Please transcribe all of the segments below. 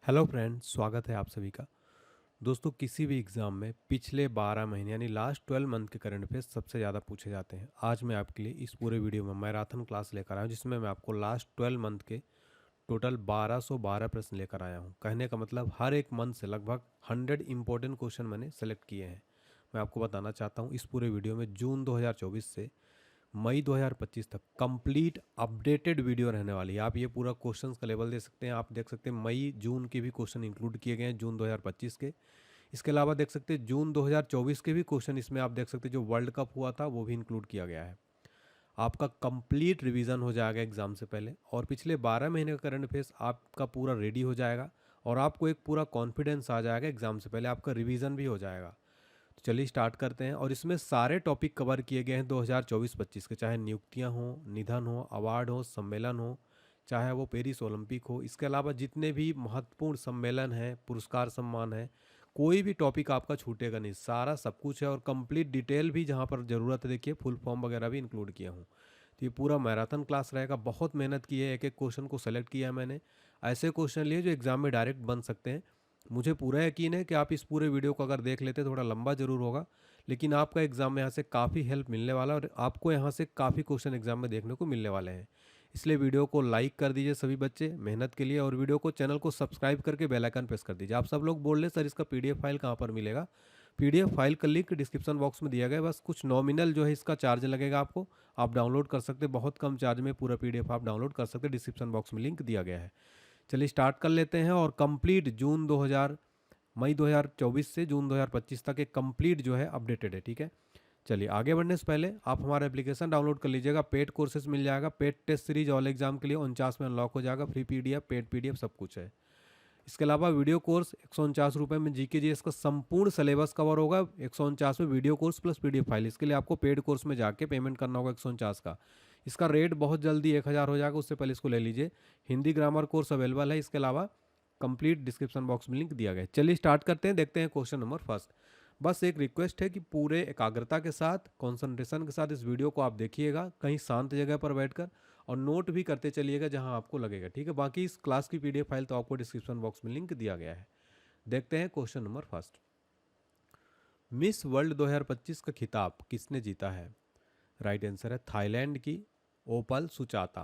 Hello friends, स्वागत है आप सभी का। दोस्तों, किसी भी एग्ज़ाम में पिछले 12 महीने यानी लास्ट 12 मंथ के करंट अफेयर्स सबसे ज़्यादा पूछे जाते हैं। आज मैं आपके लिए इस पूरे वीडियो में मैराथन क्लास लेकर आया हूँ, जिसमें मैं आपको लास्ट 12 मंथ के टोटल 1212 प्रश्न लेकर आया हूँ। कहने का मतलब हर एक मंथ से लगभग 100 इंपॉर्टेंट क्वेश्चन मैंने सेलेक्ट किए हैं। मैं आपको बताना चाहता हूँ इस पूरे वीडियो में जून 2024 से मई 2025 तक कंप्लीट अपडेटेड वीडियो रहने वाली है। आप ये पूरा क्वेश्चंस का लेवल दे सकते हैं। आप देख सकते हैं मई जून के भी क्वेश्चन इंक्लूड किए गए हैं जून 2025 के। इसके अलावा देख सकते हैं जून 2024 के भी क्वेश्चन इसमें आप देख सकते हैं, जो वर्ल्ड कप हुआ था वो भी इंक्लूड किया गया है। आपका कंप्लीट रिवीजन हो जाएगा एग्जाम से पहले, और पिछले 12 महीने का करंट अफेयर्स आपका पूरा रेडी हो जाएगा, और आपको एक पूरा कॉन्फिडेंस आ जाएगा एग्जाम से पहले, आपका रिवीजन भी हो जाएगा। तो चलिए स्टार्ट करते हैं। और इसमें सारे टॉपिक कवर किए गए हैं 2024-25 के, चाहे नियुक्तियां हो, निधन हो, अवार्ड हो, सम्मेलन हो, चाहे वो पेरिस ओलंपिक हो। इसके अलावा जितने भी महत्वपूर्ण सम्मेलन हैं, पुरस्कार सम्मान है, कोई भी टॉपिक आपका छूटेगा नहीं, सारा सब कुछ है। और कंप्लीट डिटेल भी जहाँ पर ज़रूरत है, देखिए फुल फॉर्म वगैरह भी इंक्लूड किया हूँ। तो ये पूरा मैराथन क्लास रहेगा। बहुत मेहनत की है, एक एक क्वेश्चन को सेलेक्ट किया है मैंने। ऐसे क्वेश्चन लिए जो एग्जाम में डायरेक्ट बन सकते हैं। मुझे पूरा यकीन है कि आप इस पूरे वीडियो को अगर देख लेते, थोड़ा लंबा जरूर होगा, लेकिन आपका एग्जाम में यहाँ से काफ़ी हेल्प मिलने वाला है, और आपको यहाँ से काफ़ी क्वेश्चन एग्जाम में देखने को मिलने वाले हैं। इसलिए वीडियो को लाइक कर दीजिए सभी बच्चे मेहनत के लिए, और वीडियो को चैनल को सब्सक्राइब करके बेल आइकन प्रेस कर दीजिए। आप सब लोग बोल रहे सर इसका पीडीएफ फाइल कहाँ पर मिलेगा। पीडीएफ फाइल का लिंक डिस्क्रिप्शन बॉक्स में दिया गया है। बस कुछ नॉमिनल जो है इसका चार्ज लगेगा आपको, आप डाउनलोड कर सकते हैं। बहुत कम चार्ज में पूरा पीडीएफ आप डाउनलोड कर सकते हैं। डिस्क्रिप्शन बॉक्स में लिंक दिया गया है। चलिए स्टार्ट कर लेते हैं। और कंप्लीट मई 2024 से जून 2025 तक एक कंप्लीट जो है अपडेटेड है, ठीक है। चलिए आगे बढ़ने से पहले आप हमारा एप्लीकेशन डाउनलोड कर लीजिएगा। पेड कोर्सेज मिल जाएगा, paid test series all exam के लिए 49 में अनलॉक हो जाएगा। फ्री पीडीएफ, पेड पीडीएफ सब कुछ है। इसके अलावा वीडियो कोर्स 149 रुपये में जीके जीएस का संपूर्ण सिलेबस कवर होगा। 149 में video course plus PDF file. इसके लिए आपको पेड कोर्स में जाके पेमेंट करना होगा 149 का। इसका रेट बहुत जल्दी 1000 हो जाएगा, उससे पहले इसको ले लीजिए। हिंदी ग्रामर कोर्स अवेलेबल है। इसके अलावा कंप्लीट डिस्क्रिप्शन बॉक्स में लिंक दिया गया है। चलिए स्टार्ट करते हैं, देखते हैं क्वेश्चन नंबर फर्स्ट। बस एक रिक्वेस्ट है कि पूरे एकाग्रता के साथ, कंसंट्रेशन के साथ इस वीडियो को आप देखिएगा, कहीं शांत जगह पर बैठकर, और नोट भी करते चलिएगा जहां आपको लगेगा, ठीक है। बाकी इस क्लास की पीडीएफ फाइल तो आपको डिस्क्रिप्शन बॉक्स में लिंक दिया गया है। देखते हैं question number first. Miss world 2025 का खिताब किसने जीता है? राइट आंसर है थाईलैंड की ओपल सुचाता।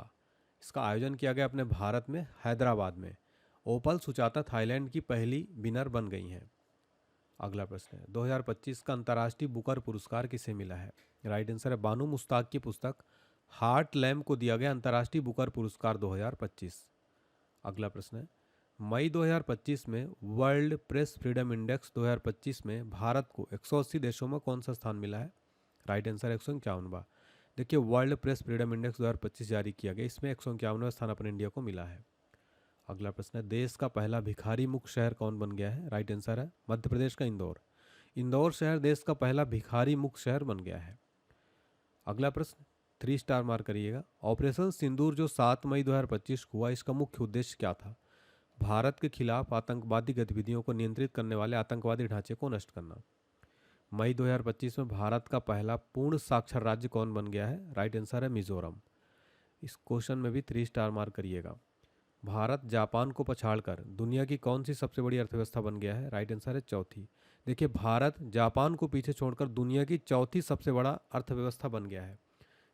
इसका आयोजन किया गया अपने भारत में, हैदराबाद में। ओपल सुचाता थाईलैंड की पहली विनर बन गई हैं। अगला प्रश्न है 2025 का अंतर्राष्ट्रीय बुकर पुरस्कार किसे मिला है? राइट आंसर है बानू मुश्ताक की पुस्तक हार्ट लैम्प को दिया गया अंतर्राष्ट्रीय बुकर पुरस्कार 2025। अगला प्रश्न है मई 2025 में वर्ल्ड प्रेस फ्रीडम इंडेक्स 2025 में भारत को 180 देशों में कौन सा स्थान मिला है? राइट आंसर 151वां। देखिए वर्ल्ड प्रेस फ्रीडम इंडेक्स 2025 जारी किया गया, इसमें 151वां स्थान अपने इंडिया को मिला है। अगला प्रश्न है देश का पहला भिखारी मुक्त शहर कौन बन गया है? राइट आंसर है मध्य प्रदेश का इंदौर। इंदौर शहर देश का पहला भिखारी मुक्त शहर बन गया है। अगला प्रश्न 3 स्टार मार्क करिएगा। ऑपरेशन सिंदूर जो 7 मई 2025 को हुआ, इसका मुख्य उद्देश्य क्या था? भारत के खिलाफ आतंकवादी गतिविधियों को नियंत्रित करने वाले आतंकवादी ढांचे को नष्ट करना। मई 2025 में भारत का पहला पूर्ण साक्षर राज्य कौन बन गया है? राइट आंसर है मिजोरम। इस क्वेश्चन में भी 3 स्टार मार्क करिएगा। भारत जापान को पछाड़कर दुनिया की कौन सी सबसे बड़ी अर्थव्यवस्था बन गया है? राइट आंसर है चौथी। देखिए भारत जापान को पीछे छोड़कर दुनिया की चौथी सबसे बड़ा अर्थव्यवस्था बन गया है।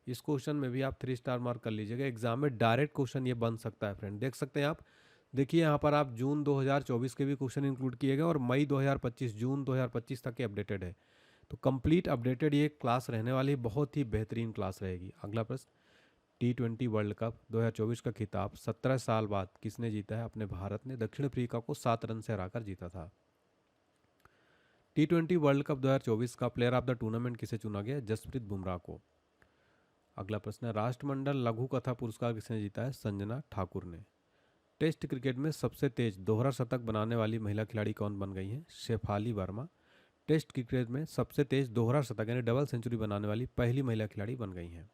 इस क्वेश्चन में भी आप 3 स्टार मार्क कर लीजिएगा। एग्जाम में डायरेक्ट क्वेश्चन ये बन सकता है फ्रेंड, देख सकते हैं आप। देखिए यहाँ पर आप जून 2024 के भी क्वेश्चन इंक्लूड किए गए, और मई 2025 जून 2025 तक के अपडेटेड है। तो कंप्लीट अपडेटेड ये क्लास रहने वाली, बहुत ही बेहतरीन क्लास रहेगी। अगला प्रश्न T20 वर्ल्ड कप 2024 का खिताब 17 साल बाद किसने जीता है? अपने भारत ने दक्षिण अफ्रीका को 7 रन से हराकर जीता था। T20 वर्ल्ड कप 2024 का प्लेयर ऑफ द टूर्नामेंट किसे चुना गया? जसप्रीत बुमराह को। अगला प्रश्न है राष्ट्रमंडल लघु कथा पुरस्कार किसने जीता है? संजना ठाकुर ने। टेस्ट क्रिकेट में सबसे तेज दोहरा शतक बनाने वाली महिला खिलाड़ी कौन बन गई है? शेफाली वर्मा। टेस्ट क्रिकेट में सबसे तेज दोहरा शतक यानी डबल सेंचुरी बनाने वाली पहली महिला खिलाड़ी बन गई हैं।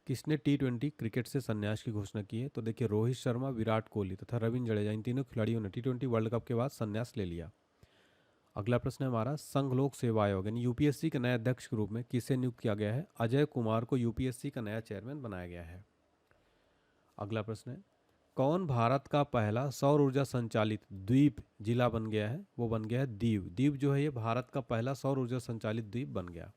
किसने T20 क्रिकेट से संन्यास की घोषणा की है? तो देखिए रोहित शर्मा, विराट कोहली तथा रविंद्र जडेजा, इन तीनों खिलाड़ियों ने T20 वर्ल्ड कप के बाद संन्यास ले लिया। अगला प्रश्न है हमारा संघ लोक सेवा आयोग यानी यूपीएससी के नए अध्यक्ष के रूप में किसे नियुक्त किया गया है? अजय कुमार को यूपीएससी का नया चेयरमैन बनाया गया है। अगला प्रश्न है कौन भारत का पहला सौर ऊर्जा संचालित द्वीप जिला बन गया है? वो बन गया है दीव। दीव जो है ये भारत का पहला सौर ऊर्जा संचालित द्वीप बन गया।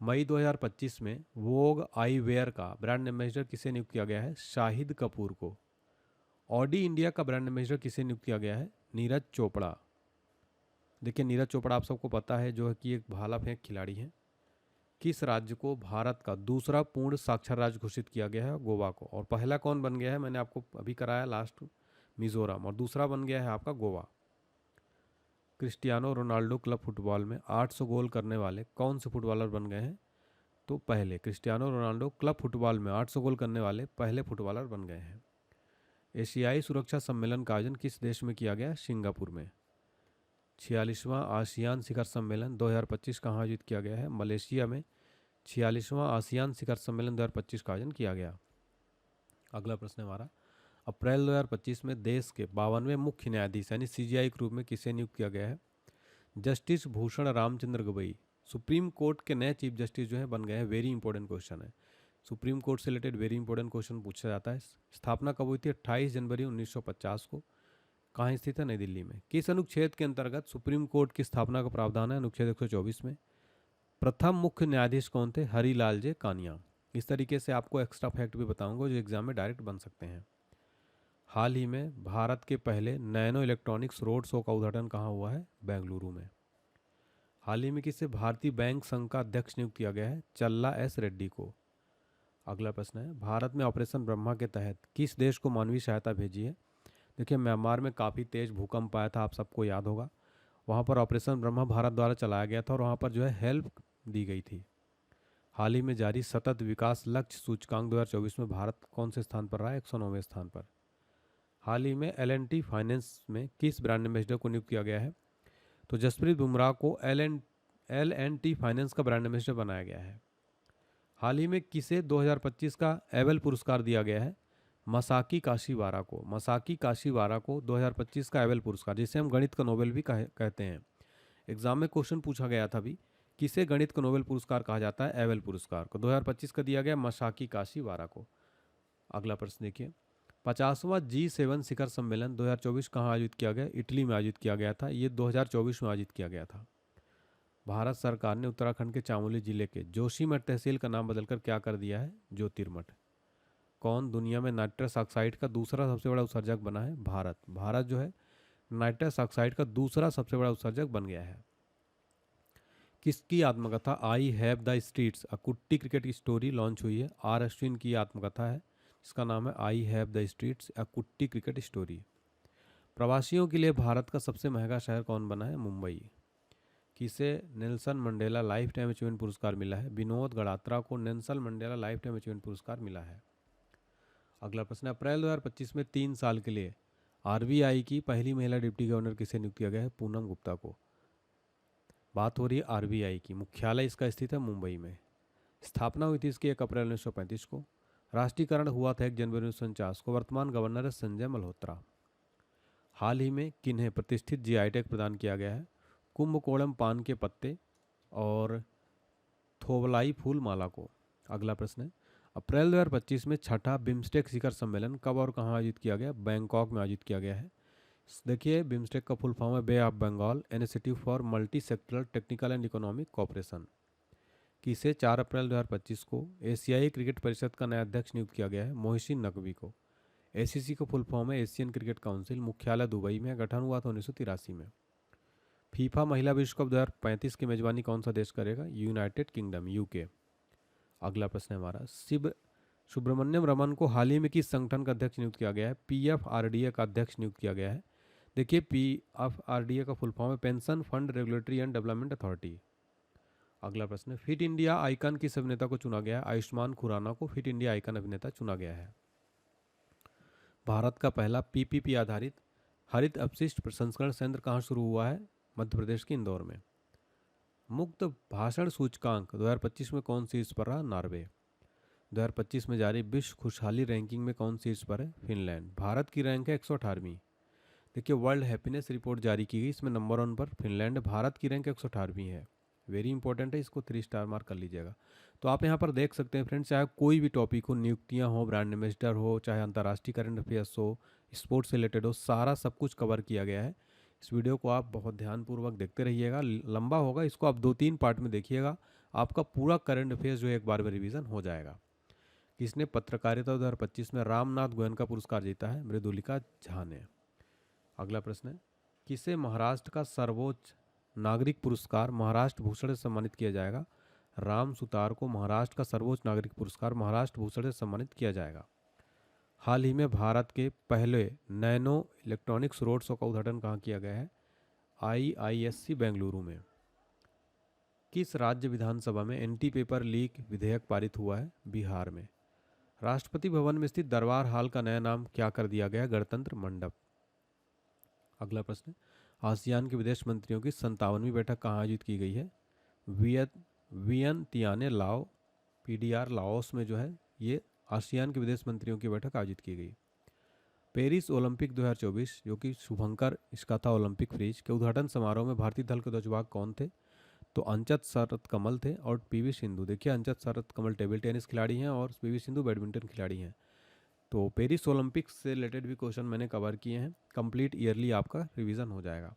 मई 2025 में वोग आई वेयर का ब्रांड एम्बेसडर किसे नियुक्त किया गया है? शाहिद कपूर को। ऑडी इंडिया का ब्रांड एम्बेसडर किसे नियुक्त किया गया है? नीरज चोपड़ा। देखिए नीरज चोपड़ा आप सबको पता है जो है कि एक भाला फेंक खिलाड़ी हैं। किस राज्य को भारत का दूसरा पूर्ण साक्षर राज्य घोषित किया गया है? गोवा को। और पहला कौन बन गया है? मैंने आपको अभी कराया लास्ट, मिजोरम। और दूसरा बन गया है आपका Goa. Cristiano Ronaldo club football में 800 गोल करने वाले कौन से फुटबॉलर बन गए हैं? तो पहले क्रिस्टियानो रोनाल्डो क्लब फुटबॉल में 800 गोल करने वाले पहले फुटबॉलर बन गए हैं। एशियाई सुरक्षा सम्मेलन का आयोजन किस देश में किया गया? सिंगापुर में। 46वां आसियान शिखर सम्मेलन 2025 कहाँ आयोजित किया गया है? मलेशिया में 46वां आसियान शिखर सम्मेलन 2025 का आयोजन किया गया। अगला प्रश्न है हमारा, अप्रैल 2025 में देश के 52वें मुख्य न्यायाधीश यानी सीजीआई के रूप में किसे नियुक्त किया गया है? Justice Bhushan Ramchandra Gavai. Supreme court के नए चीफ जस्टिस जो है बन गए हैं। वेरी इंपॉर्टेंट क्वेश्चन है, सुप्रीम कोर्ट से रिलेटेड वेरी इंपॉर्टेंट क्वेश्चन पूछा जाता है। स्थापना कब हुई थी? 28 जनवरी 1950 को। कहाँ स्थित है? नई दिल्ली में। किस अनुच्छेद के अंतर्गत सुप्रीम कोर्ट की स्थापना का प्रावधान है? अनुच्छेद 124 में। प्रथम मुख्य न्यायाधीश कौन थे? हरिलाल जे कानिया। इस तरीके से आपको एक्स्ट्रा फैक्ट भी बताऊंगा जो एग्जाम में डायरेक्ट बन सकते हैं। हाल ही में भारत के पहले नैनो इलेक्ट्रॉनिक्स रोड शो का उद्घाटन कहाँ हुआ है? बेंगलुरु में। हाल ही में किसे भारतीय बैंक संघ का अध्यक्ष नियुक्त किया गया है? चल्ला एस रेड्डी को। अगला प्रश्न है, भारत में ऑपरेशन ब्रह्मा के तहत किस देश को मानवीय सहायता भेजी है? देखिए म्यांमार में काफ़ी तेज भूकंप आया था, आप सबको याद होगा। वहाँ पर ऑपरेशन ब्रह्मा भारत द्वारा चलाया गया था और वहाँ पर जो है हेल्प दी गई थी। हाल ही में जारी सतत विकास लक्ष्य सूचकांक 2024 में भारत कौन से स्थान पर रहा है? 109वें स्थान पर। हाल ही में L&T फाइनेंस में किस ब्रांड एम्बेसडर को नियुक्त किया गया है? तो जसप्रीत बुमराह को L&T फाइनेंस का ब्रांड एम्बेसडर बनाया गया है। हाल ही में किसे 2025 का एबल पुरस्कार दिया गया है? मसाकी काशीवारा को। मसाकी काशीवारा को 2025 का एबल पुरस्कार, जिसे हम गणित का नोबेल भी कहते हैं। एग्जाम में क्वेश्चन पूछा गया था भी, किसे गणित का नोबेल पुरस्कार कहा जाता है? एबल पुरस्कार को 2025 का दिया गया मसाकी काशीवारा को। अगला प्रश्न देखिए, 50वां G7 शिखर सम्मेलन 2024 कहाँ आयोजित किया गया? इटली में आयोजित किया गया था। ये 2024 में आयोजित किया गया था। भारत सरकार ने उत्तराखंड के चमोली जिले के जोशीमठ तहसील का नाम बदलकर क्या कर दिया है? ज्योतिर्मठ। कौन दुनिया में नाइट्रस ऑक्साइड का दूसरा सबसे बड़ा उत्सर्जक बना है? भारत। भारत जो है नाइट्रस ऑक्साइड का दूसरा सबसे बड़ा उत्सर्जक बन गया है। किसकी आत्मकथा आई हैव द स्ट्रीट्स अ कुट्टी क्रिकेट की स्टोरी लॉन्च हुई है? आर अश्विन की आत्मकथा है, इसका नाम है आई हैव द स्ट्रीट्स अ कुट्टी क्रिकेट स्टोरी। प्रवासियों के लिए भारत का सबसे महंगा शहर कौन बना है? मुंबई। किसे Nelson Mandela life time achievement पुरस्कार मिला है? विनोद गड़ात्रा को Nelson Mandela life time achievement पुरस्कार मिला है। अगला प्रश्न, अप्रैल 2025 में 3 साल के लिए आरबीआई की पहली महिला डिप्टी गवर्नर किसे नियुक्त किया गया है? पूनम गुप्ता को। बात हो रही है आरबीआई की। मुख्यालय इसका स्थित है मुंबई में। स्थापना हुई थी इसकी 1 अप्रैल 1935 को। राष्ट्रीयकरण हुआ था 1 जनवरी 1949 को। वर्तमान गवर्नर है संजय मल्होत्रा। हाल ही में किन्हें प्रतिष्ठित जीआई टैग प्रदान किया गया है? कुंभकोणम पान के पत्ते और थोवलाई फूल माला को। अगला प्रश्न है, अप्रैल 2025 में छठा बिम्स्टेक शिखर सम्मेलन कब और कहाँ आयोजित किया गया? बैंकॉक में आयोजित किया गया है। देखिए बिम्स्टेक का फुल फॉर्म है bay of Bengal initiative for multi sectoral technical and economic cooperation. किसे 4 अप्रैल 2025 को एशियाई क्रिकेट परिषद का नया अध्यक्ष नियुक्त किया गया है? मोहसिन नकवी को। एसीसी का फुल फॉर्म है एशियन क्रिकेट काउंसिल। मुख्यालय दुबई में, गठन हुआ था 1983 में। फीफा महिला विश्व कप 2035 की मेजबानी कौन सा देश करेगा? United kingdom, UK. अगला प्रश्न है हमारा, सुब्रमण्यम रमन को हाल ही में किस संगठन का अध्यक्ष नियुक्त किया गया है? पीएफआरडीए का अध्यक्ष नियुक्त किया गया है। देखिए पीएफआरडीए का फुल फॉर्म है pension fund regulatory and development authority. अगला प्रश्न है, फिट इंडिया आइकन किस अभिनेता को चुना गया है? आयुष्मान खुराना को फिट इंडिया आइकन अभिनेता चुना गया है। भारत का पहला पीपीपी आधारित हरित अपशिष्ट प्रसंस्करण संयंत्र कहाँ शुरू हुआ है? मध्य प्रदेश के इंदौर में। मुक्त भाषण सूचकांक 2025 में कौन शीर्ष पर रहा? नॉर्वे। 2025 में जारी विश्व खुशहाली रैंकिंग में कौन शीर्ष पर है? फिनलैंड। भारत की रैंक है 118वीं। देखिए वर्ल्ड हैप्पीनेस रिपोर्ट जारी की गई, इसमें नंबर 1 पर फिनलैंड। भारत की रैंक 118वीं है। वेरी इंपॉर्टेंट है, इसको 3 स्टार मार्क कर लीजिएगा। तो आप यहाँ पर देख सकते हैं फ्रेंड्स, चाहे कोई भी टॉपिक हो, नियुक्तियाँ हो, ब्रांड एम्बेसडर हो, चाहे अंतर्राष्ट्रीय करंट अफेयर्स हो, स्पोर्ट्स से रिलेटेड हो, सारा सब कुछ कवर किया गया है। इस वीडियो को आप बहुत ध्यानपूर्वक देखते रहिएगा, लंबा होगा, इसको आप 2-3 पार्ट में देखिएगा, आपका पूरा करंट अफेयर्स जो है एक बार में रिवीजन हो जाएगा। किसने पत्रकारिता 2025 में रामनाथ गोयनका पुरस्कार जीता है? मृदुलिका झा ने। अगला प्रश्न है, किसे महाराष्ट्र का सर्वोच्च नागरिक पुरस्कार महाराष्ट्र भूषण से सम्मानित किया जाएगा? राम सुतार को महाराष्ट्र का सर्वोच्च नागरिक पुरस्कार महाराष्ट्र भूषण से सम्मानित किया जाएगा। हाल ही में भारत के पहले नैनो इलेक्ट्रॉनिक्स रोड शो का उद्घाटन कहाँ किया गया है? IISC बेंगलुरु में। किस राज्य विधानसभा में एंटी पेपर लीक विधेयक पारित हुआ है? बिहार में। राष्ट्रपति भवन में स्थित दरबार हॉल का नया नाम क्या कर दिया गया? गणतंत्र मंडप। अगला प्रश्न, आसियान के विदेश मंत्रियों की 57वीं बैठक कहाँ आयोजित की गई है? वियनतियाने लाओ PDR लाओस में जो है ये आसियान के विदेश मंत्रियों की बैठक आयोजित की गई। पेरिस ओलंपिक 2024 जो कि शुभंकर इसका था ओलंपिक फ्रीज के उद्घाटन समारोह में भारतीय दल के ध्वजवाहक कौन थे? तो अंचत शरत कमल थे और PV सिंधु। देखिए अंचत शरत कमल टेबल टेनिस खिलाड़ी हैं और PV सिंधु बैडमिंटन खिलाड़ी हैं। तो पेरिस ओलंपिक्स से रिलेटेड भी क्वेश्चन मैंने कवर किए हैं, कंप्लीट ईयरली आपका रिवीजन हो जाएगा।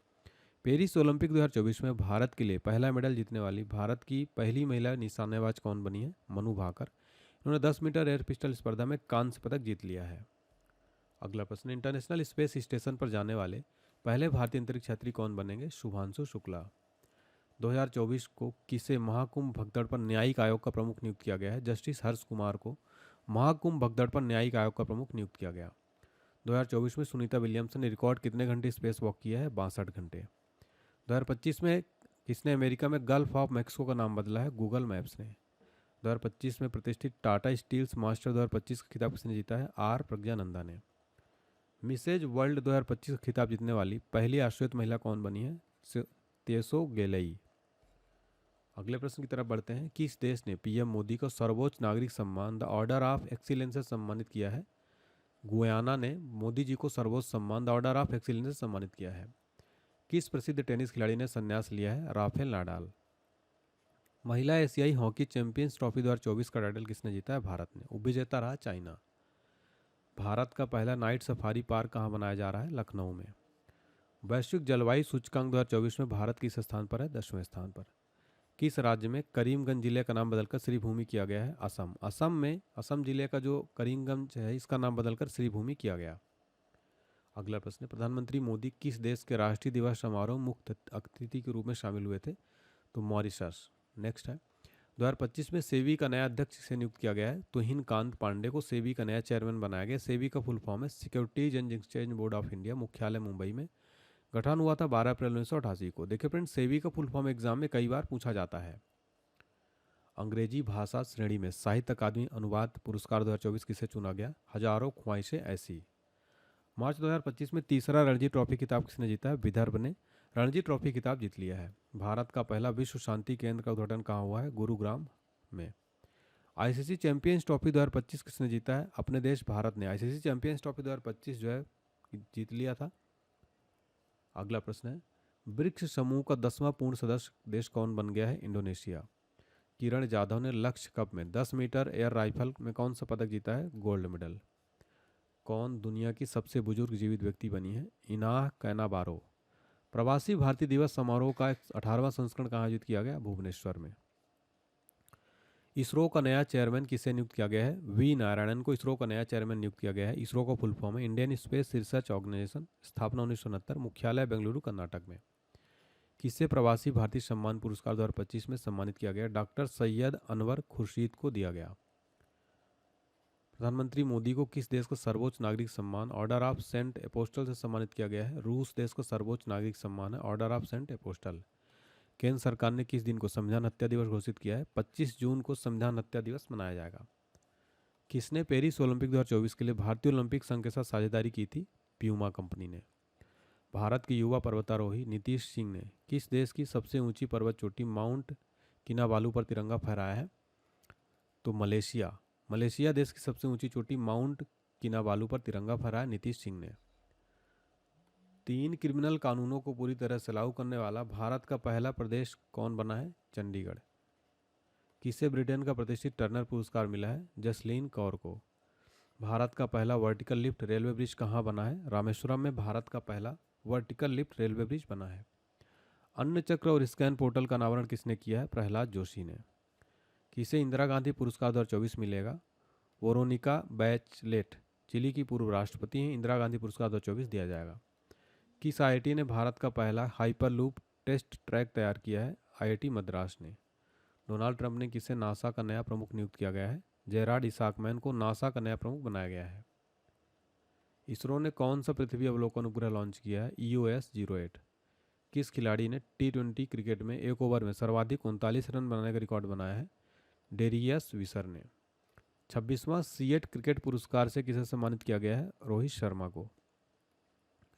पेरिस ओलंपिक 2024 में भारत के लिए पहला मेडल जीतने वाली भारत की पहली महिला निशानेबाज कौन बनी है? मनु भाकर। इन्होंने 10 मीटर एयर पिस्टल स्पर्धा में कांस्य पदक जीत लिया है। अगला प्रश्न, इंटरनेशनल स्पेस स्टेशन पर जाने वाले पहले भारतीय अंतरिक्ष यात्री कौन बनेंगे? शुभांशु शुक्ला। 2024 को किसे महाकुंभ भगदड़ पर न्यायिक आयोग का प्रमुख नियुक्त किया गया है? जस्टिस हर्ष कुमार को महाकुंभ भगदड़ पर न्यायिक आयोग का प्रमुख नियुक्त किया गया। 2024 में सुनीता विलियम्सन ने रिकॉर्ड कितने घंटे स्पेस वॉक किया है? 62 घंटे। 2025 में किसने अमेरिका में गल्फ ऑफ मैक्सिको का नाम बदला है? गूगल मैप्स ने। 2025 में प्रतिष्ठित टाटा स्टील्स मास्टर 2025 का खिताब किसने जीता है? R प्रज्ञानंदा ने। मिसेज वर्ल्ड 2025 का खिताब जीतने वाली पहली आश्रित महिला कौन बनी है? तेसो गेलई। अगले प्रश्न की तरफ बढ़ते हैं, किस देश ने PM मोदी को सर्वोच्च नागरिक सम्मान द ऑर्डर ऑफ एक्सीलेंस से सम्मानित किया है? गुयाना ने मोदी जी को सर्वोच्च सम्मान द ऑर्डर ऑफ एक्सीलेंस से सम्मानित किया है। किस प्रसिद्ध टेनिस खिलाड़ी ने संन्यास लिया है? Rafale Nadal. महिला एशियाई हॉकी चैंपियंस ट्रॉफी 2024 का टाइटल किसने जीता है? भारत ने। उपविजेता रहा चाइना। भारत का पहला नाइट सफारी पार्क कहाँ बनाया जा रहा है? लखनऊ में। वैश्विक जलवायु सूचकांक 2024 में भारत किस स्थान पर है? 10वें स्थान पर। किस राज्य में करीमगंज जिले का नाम बदलकर श्रीभूमि किया गया है? असम। असम में असम जिले का जो करीमगंज है इसका नाम बदलकर श्रीभूमि किया गया। अगला प्रश्न, प्रधानमंत्री मोदी किस देश के राष्ट्रीय दिवस समारोह मुख्य अतिथि के रूप में शामिल हुए थे? तो मॉरिशस। नेक्स्ट है, 2025 में सेबी का नया अध्यक्ष से नियुक्त किया गया है? तुहिन कांत पांडे को सेबी का नया चेयरमैन बनाया गया। सेबी का फुल फॉर्म है securities and exchange board of India, मुख्यालय मुंबई में। गठन हुआ था 12 अप्रैल 1988 को। देखिए फ्रेंड्स, सेबी का फुल फॉर्म एग्जाम में कई बार पूछा जाता है। अंग्रेजी भाषा श्रेणी में साहित्य अकादमी अनुवाद पुरस्कार 2024 किसे चुना गया? हजारों ख्वाहिशें ऐसी। मार्च 2025 में तीसरा रणजी ट्रॉफी खिताब किसने जीता है? विदर्भ ने रणजी ट्रॉफी खिताब जीत लिया है। भारत का पहला विश्व शांति केंद्र का उद्घाटन कहाँ हुआ है? गुरुग्राम में। ICC चैंपियंस ट्रॉफी 2025 किसने जीता है? अपने देश भारत ने ICC चैंपियंस ट्रॉफी 2025 जो है जीत लिया था। अगला प्रश्न है, ब्रिक्स समूह का 10वां पूर्ण सदस्य देश कौन बन गया है? इंडोनेशिया। किरण जाधव ने लक्ष्य कप में 10 मीटर एयर राइफल में कौन सा पदक जीता है? Gold medal. कौन दुनिया की सबसे बुजुर्ग जीवित व्यक्ति बनी है? इनाह कैनाबारो। प्रवासी भारतीय दिवस समारोह का 18वां संस्करण कहाँ आयोजित किया गया? भुवनेश्वर में। इसरो का नया चेयरमैन किसे नियुक्त किया गया है? V नारायणन को इसरो का नया चेयरमैन नियुक्त किया गया है। इसरो का फुल फॉर्म है इंडियन स्पेस रिसर्च ऑर्गेनाइजेशन, स्थापना 1969, मुख्यालय बेंगलुरु कर्नाटक में। किसे प्रवासी भारतीय सम्मान पुरस्कार 2025 में सम्मानित किया गया? डॉक्टर सैयद अनवर खुर्शीद को दिया गया। प्रधानमंत्री मोदी को किस देश का सर्वोच्च नागरिक सम्मान ऑर्डर ऑफ सेंट एपोस्टल से सम्मानित किया गया है? रूस देश का सर्वोच्च नागरिक सम्मान है ऑर्डर ऑफ सेंट एपोस्टल। केंद्र सरकार ने किस दिन को संविधान हत्या दिवस घोषित किया है? 25 जून को संविधान हत्या दिवस मनाया जाएगा। किसने पेरिस ओलंपिक 2024 के लिए भारतीय ओलंपिक संघ के साथ साझेदारी की थी? प्यूमा कंपनी ने। भारत के युवा पर्वतारोही नीतीश सिंह ने किस देश की सबसे ऊंची पर्वत चोटी माउंट किनाबालू पर तिरंगा फहराया है? तो मलेशिया। मलेशिया देश की सबसे ऊंची चोटी माउंट किनाबालू पर तिरंगा फहराया नीतीश सिंह ने। 3 क्रिमिनल कानूनों को पूरी तरह से लागू करने वाला भारत का पहला प्रदेश कौन बना है? चंडीगढ़। किसे ब्रिटेन का प्रतिष्ठित टर्नर पुरस्कार मिला है? जसलीन कौर को। भारत का पहला वर्टिकल लिफ्ट रेलवे ब्रिज कहाँ बना है? रामेश्वरम में भारत का पहला वर्टिकल लिफ्ट रेलवे ब्रिज बना है। अन्न चक्र और स्कैन पोर्टल का अनावरण किसने किया है? प्रहलाद जोशी ने। किसे इंदिरा गांधी पुरस्कार 2024 मिलेगा? वोरोनिका बैचलेट चिली की पूर्व राष्ट्रपति हैं। इंदिरा गांधी पुरस्कार 2024 दिया जाएगा। किस आईआईटी ने भारत का पहला हाइपरलूप टेस्ट ट्रैक तैयार किया है? आईआईटी मद्रास ने। डोनाल्ड ट्रंप ने किसे नासा का नया प्रमुख नियुक्त किया गया है? जेराड इसाकमैन को नासा का नया प्रमुख बनाया गया है। इसरो ने कौन सा पृथ्वी अवलोकन उपग्रह लॉन्च किया है? EOS-08। किस खिलाड़ी ने T20 क्रिकेट में एक ओवर में सर्वाधिक 39 रन बनाने का रिकॉर्ड बनाया है? डेरियस विसर ने। 26वां सीएट क्रिकेट पुरस्कार से किसे सम्मानित किया गया है? रोहित शर्मा को।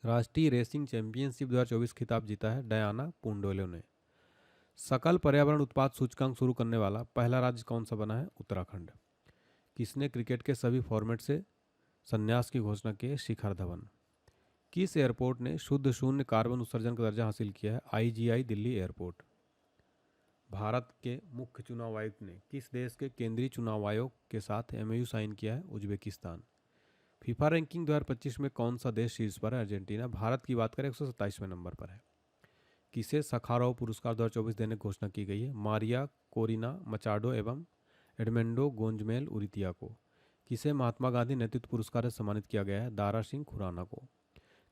राष्ट्रीय रेसिंग चैंपियनशिप 2024 खिताब जीता है डयाना पुंडोले ने। सकल पर्यावरण उत्पाद सूचकांक शुरू करने वाला पहला राज्य कौन सा बना है? उत्तराखंड। किसने क्रिकेट के सभी फॉर्मेट से संन्यास की घोषणा की है? शिखर धवन। किस एयरपोर्ट ने शुद्ध शून्य कार्बन उत्सर्जन का दर्जा हासिल किया है? IGI Delhi airport. भारत के मुख्य चुनाव आयुक्त ने किस देश के केंद्रीय चुनाव आयोग के साथ MOU साइन किया है? उज्बेकिस्तान। फीफा रैंकिंग 2025 में कौन सा देश शीर्ष पर है? अर्जेंटीना। भारत की बात करें 127वें नंबर पर है। किसे सखारोव पुरस्कार 2024 देने की घोषणा की गई है? मारिया कोरिना मचाडो एवं एडमेंडो गोंजमेल उरितिया को। किसे महात्मा गांधी नेतृत्व पुरस्कार से सम्मानित किया गया है? दारा सिंह खुराना को।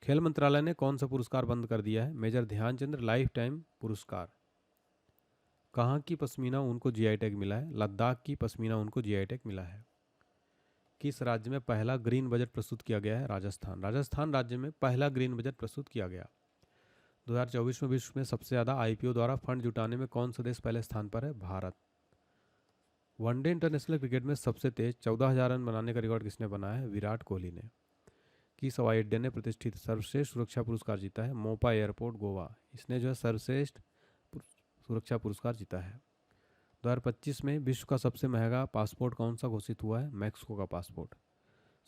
खेल मंत्रालय ने कौन सा पुरस्कार बंद कर दिया है? मेजर ध्यानचंद लाइफ टाइम पुरस्कार। कहाँ की पश्मीना ऊन को GI टैग मिला है? लद्दाख की पश्मीना ऊन को GI टैग मिला है। किस राज्य में पहला ग्रीन बजट प्रस्तुत किया गया है? राजस्थान। राजस्थान राज्य में पहला ग्रीन बजट प्रस्तुत किया गया। 2024 में विश्व में सबसे ज़्यादा IPO द्वारा फंड जुटाने में कौन सा देश पहले स्थान पर है? भारत। वनडे इंटरनेशनल क्रिकेट में सबसे तेज 14,000 रन बनाने का रिकॉर्ड किसने बनाया है? विराट कोहली ने। किस हवाई अड्डे ने प्रतिष्ठित सर्वश्रेष्ठ सुरक्षा पुरस्कार जीता है? मोपा एयरपोर्ट गोवा। इसने जो है सर्वश्रेष्ठ सुरक्षा पुरस्कार जीता है। 2025 में विश्व का सबसे महंगा पासपोर्ट कौन सा घोषित हुआ है? मैक्सिको का पासपोर्ट।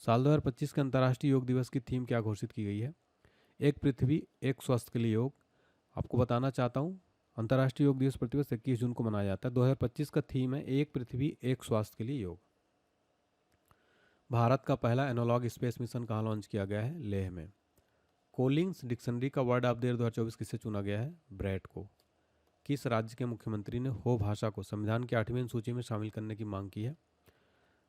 साल 2025 के अंतर्राष्ट्रीय योग दिवस की थीम क्या घोषित की गई है? एक पृथ्वी एक स्वास्थ्य के लिए योग। आपको बताना चाहता हूँ, अंतर्राष्ट्रीय योग दिवस प्रतिवर्ष 21 जून को मनाया जाता है। 2025 का थीम है एक पृथ्वी एक स्वास्थ्य के लिए योग। भारत का पहला एनालॉग स्पेस मिशन कहाँ लॉन्च किया गया है? लेह में। कोलिंग्स डिक्शनरी का वर्ड ऑफ द ईयर 2024 किसे चुना गया है? ब्रैड को। किस राज्य के मुख्यमंत्री ने हो भाषा को संविधान की 8वीं सूची में शामिल करने की मांग की है?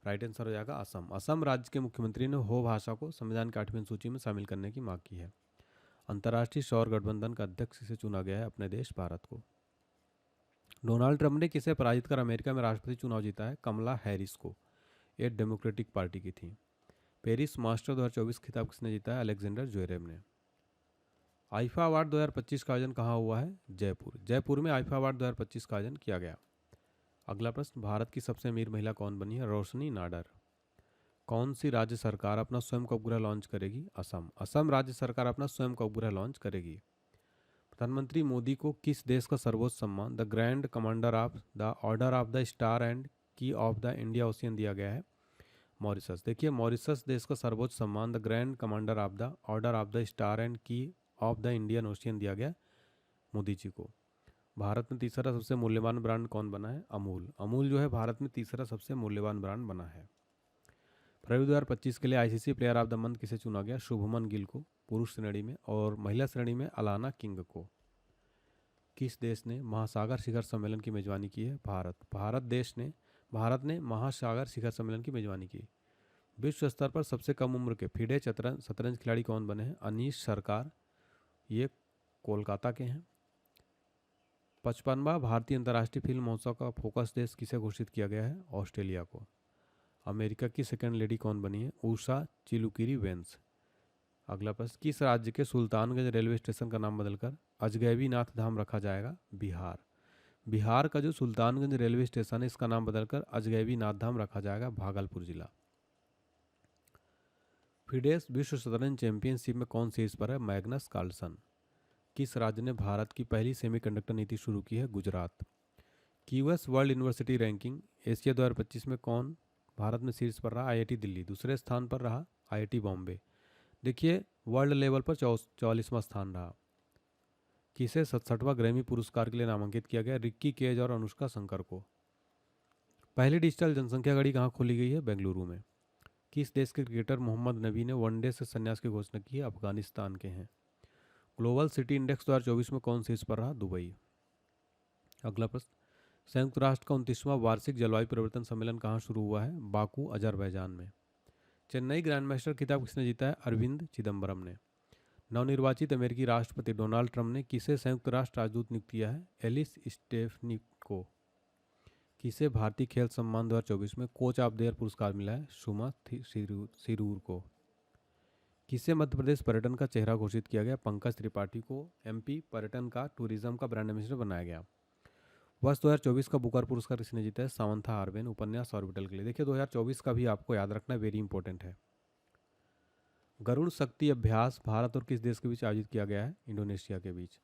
राइट आंसर हो जाएगा असम। असम राज्य के मुख्यमंत्री ने हो भाषा को संविधान की 8वीं सूची में शामिल करने की मांग की है। अंतर्राष्ट्रीय सौर गठबंधन का अध्यक्ष से चुना गया है अपने देश भारत को। डोनाल्ड ट्रंप ने किसे पराजित कर अमेरिका में राष्ट्रपति चुनाव जीता है? कमला हैरिस को। ये डेमोक्रेटिक पार्टी की थी। पेरिस मास्टर 2024 खिताब किसने जीता है? अलेक्जेंडर ज्वेरेव ने। आईफा अवार्ड 2025 का आयोजन कहाँ हुआ है? जयपुर। जयपुर में आईफा अवार्ड 2025 का आयोजन किया गया। अगला प्रश्न, भारत की सबसे अमीर महिला कौन बनी है? रोशनी नाडर। कौन सी राज्य सरकार अपना स्वयं का उपग्रह लॉन्च करेगी? असम। असम राज्य सरकार अपना स्वयं का उपग्रह लॉन्च करेगी। प्रधानमंत्री मोदी को किस देश का सर्वोच्च सम्मान the grand commander of the order of the star and की ऑफ द इंडिया ओशियन दिया गया है? मॉरिशस। देखिए, मॉरिशस देश का सर्वोच्च सम्मान the grand commander of the order of the star and की ऑफ द इंडियन ओशियन दिया गया मोदी जी को। भारत में तीसरा सबसे मूल्यवान ब्रांड कौन बना है? अमूल। अमूल जो है भारत में तीसरा सबसे मूल्यवान ब्रांड बना है। फरवरी 2025 के लिए ICC player of the month किसे चुना गया? शुभमन गिल को पुरुष श्रेणी में, और महिला श्रेणी में अलाना किंग को। किस देश ने महासागर शिखर सम्मेलन की मेजबानी की है? भारत ने महासागर शिखर सम्मेलन की मेजबानी की। विश्व स्तर पर सबसे कम उम्र के फिडे शतरंज खिलाड़ी कौन बने हैं? अनीश सरकार, ये कोलकाता के हैं। 55वां भारतीय अंतर्राष्ट्रीय फिल्म महोत्सव का फोकस देश किसे घोषित किया गया है? ऑस्ट्रेलिया को। अमेरिका की सेकेंड लेडी कौन बनी है? उषा चिलुकिरी वेंस। अगला प्रश्न, किस राज्य के सुल्तानगंज रेलवे स्टेशन का नाम बदलकर अजगैबी नाथ धाम रखा जाएगा? बिहार। बिहार का जो सुल्तानगंज रेलवे स्टेशन है इसका नाम बदलकर अजगैबी नाथ धाम रखा जाएगा, भागलपुर जिला। फिडेस विश्व शतरंज चैंपियनशिप में कौन शीर्ष पर है? Magnus Carlsen. किस राज्य ने भारत की पहली सेमीकंडक्टर नीति शुरू की है? Gujarat. QS world university ranking Asia 2025 में कौन भारत में शीर्ष पर रहा? IIT दिल्ली। दूसरे स्थान पर रहा IIT बॉम्बे। देखिए, वर्ल्ड लेवल पर 44वां स्थान रहा। किसे 67वां ग्रैमी पुरस्कार के लिए नामांकित किया गया? रिक्की केज और अनुष्का शंकर को। पहली डिजिटल जनसंख्या घड़ी कहाँ खोली गई है? बेंगलुरु में। किस देश के क्रिकेटर मोहम्मद नबी ने वनडे से संन्यास की घोषणा की है? अफगानिस्तान के हैं। ग्लोबल सिटी इंडेक्स 2024 में कौन शीर्ष पर रहा? दुबई। अगला प्रश्न, संयुक्त राष्ट्र का 29वां वार्षिक जलवायु परिवर्तन सम्मेलन कहाँ शुरू हुआ है? बाकू, अजरबैजान में। चेन्नई ग्रैंड मास्टर खिताब किसने जीता है? अरविंद चिदम्बरम ने। नवनिर्वाचित अमेरिकी राष्ट्रपति डोनाल्ड ट्रंप ने किसे संयुक्त राष्ट्र राजदूत नियुक्त किया है? एलिस स्टेफनिक को। किसे भारतीय खेल सम्मान 2024 में कोच ऑफ द ईयर पुरस्कार मिला है? सुमा सिरूर को। किसे मध्य प्रदेश पर्यटन का चेहरा घोषित किया गया? पंकज त्रिपाठी को एमपी पर्यटन का टूरिज्म का ब्रांड एम्बेसडर बनाया गया। वर्ष 2024 का बुकर पुरस्कार किसने जीता है? सामंथा आरबेन, उपन्यास ऑर्बिटल के लिए। देखिए 2024 का भी आपको याद रखना वेरी इंपॉर्टेंट है। गरुड़ शक्ति अभ्यास भारत और किस देश के बीच आयोजित किया गया है? इंडोनेशिया के बीच।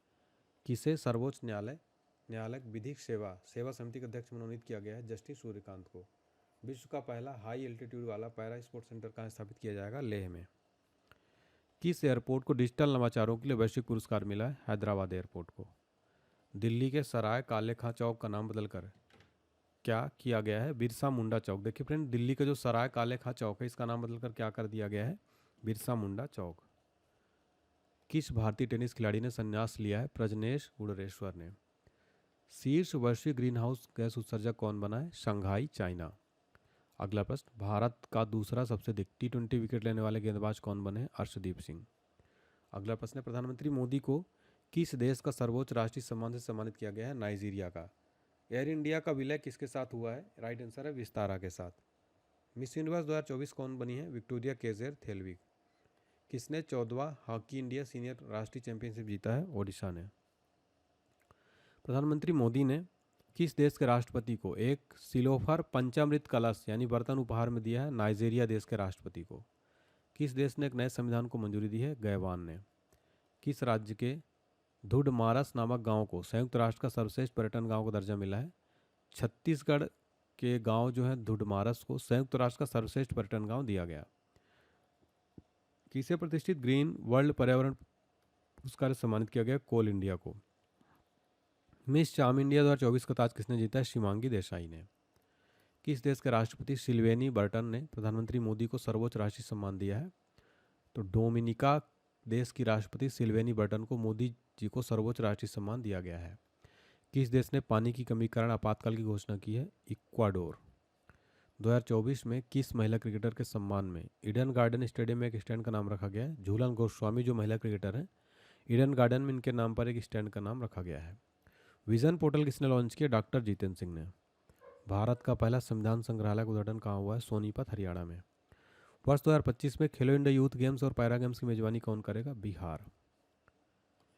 किसे सर्वोच्च न्यायालय विधिक सेवा समिति का अध्यक्ष मनोनीत किया गया है? जस्टिस सूर्यकांत को। विश्व का पहला हाई एल्टीट्यूड वाला पैरा स्पोर्ट सेंटर कहाँ स्थापित किया जाएगा? लेह में। किस एयरपोर्ट को डिजिटल नवाचारों के लिए वैश्विक पुरस्कार मिला है? हैदराबाद एयरपोर्ट को। दिल्ली के सराय काले खां चौक का नाम बदलकर क्या किया गया है? बिरसा मुंडा चौक। देखिए फ्रेंड, दिल्ली का जो सराय काले खां चौक है इसका नाम बदलकर क्या कर दिया गया है? बिरसा मुंडा चौक। किस भारतीय टेनिस खिलाड़ी ने संन्यास लिया है? प्रजनेश गुणेश्वर ने। शीर्ष वैश्विक ग्रीन हाउस गैस उत्सर्जक कौन बना है? Shanghai, China. अगला प्रश्न, भारत का दूसरा सबसे अधिक T20 विकेट लेने वाले गेंदबाज कौन बने? अर्शदीप सिंह। अगला प्रश्न है, प्रधानमंत्री मोदी को किस देश का सर्वोच्च राष्ट्रीय सम्मान से सम्मानित किया गया है? नाइजीरिया का। एयर इंडिया का विलय किसके साथ हुआ है? राइट आंसर है विस्तारा के साथ। मिस यूनिवर्स 2024 कौन बनी है? विक्टोरिया केजेर थेलविक। किसने 14वां हॉकी इंडिया सीनियर राष्ट्रीय चैंपियनशिप जीता है? ओडिशा ने। प्रधानमंत्री मोदी ने किस देश के राष्ट्रपति को एक सिलोफर पंचामृत कलश यानी बर्तन उपहार में दिया है? नाइजीरिया देश के राष्ट्रपति को। किस देश ने एक नए संविधान को मंजूरी दी है? गयवान ने। किस राज्य के धुडमारस नामक गांव को संयुक्त राष्ट्र का सर्वश्रेष्ठ पर्यटन गांव का दर्जा मिला है? छत्तीसगढ़ के गांव जो है धुडमारस को संयुक्त राष्ट्र का सर्वश्रेष्ठ पर्यटन गांव दिया गया। किसे प्रतिष्ठित ग्रीन वर्ल्ड पर्यावरण पुरस्कार से सम्मानित किया गया? कोल इंडिया को। मिस चाम इंडिया 2024 का ताज किसने जीता है? शिवांगी देसाई ने। किस देश के राष्ट्रपति सिल्वेनी बर्टन ने प्रधानमंत्री मोदी को सर्वोच्च राष्ट्रीय सम्मान दिया है? तो डोमिनिका देश की राष्ट्रपति सिल्वेनी बर्टन को मोदी जी को सर्वोच्च राष्ट्रीय सम्मान दिया गया है। किस देश ने पानी की कमी के कारण आपातकाल की घोषणा की है? इक्वाडोर। 2024 में किस महिला क्रिकेटर के सम्मान में ईडन गार्डन स्टेडियम में एक स्टैंड का नाम रखा गया है? झूलन गोस्वामी जो महिला क्रिकेटर हैं, ईडन गार्डन में इनके नाम पर एक स्टैंड का नाम रखा गया है। विजन पोर्टल किसने लॉन्च किया? डॉक्टर जितेंद्र सिंह ने। भारत का पहला संविधान संग्रहालय का उद्घाटन कहाँ हुआ है? सोनीपत, हरियाणा में। वर्ष 2025 में खेलो इंडिया यूथ गेम्स और पैरा गेम्स की मेजबानी कौन करेगा? बिहार।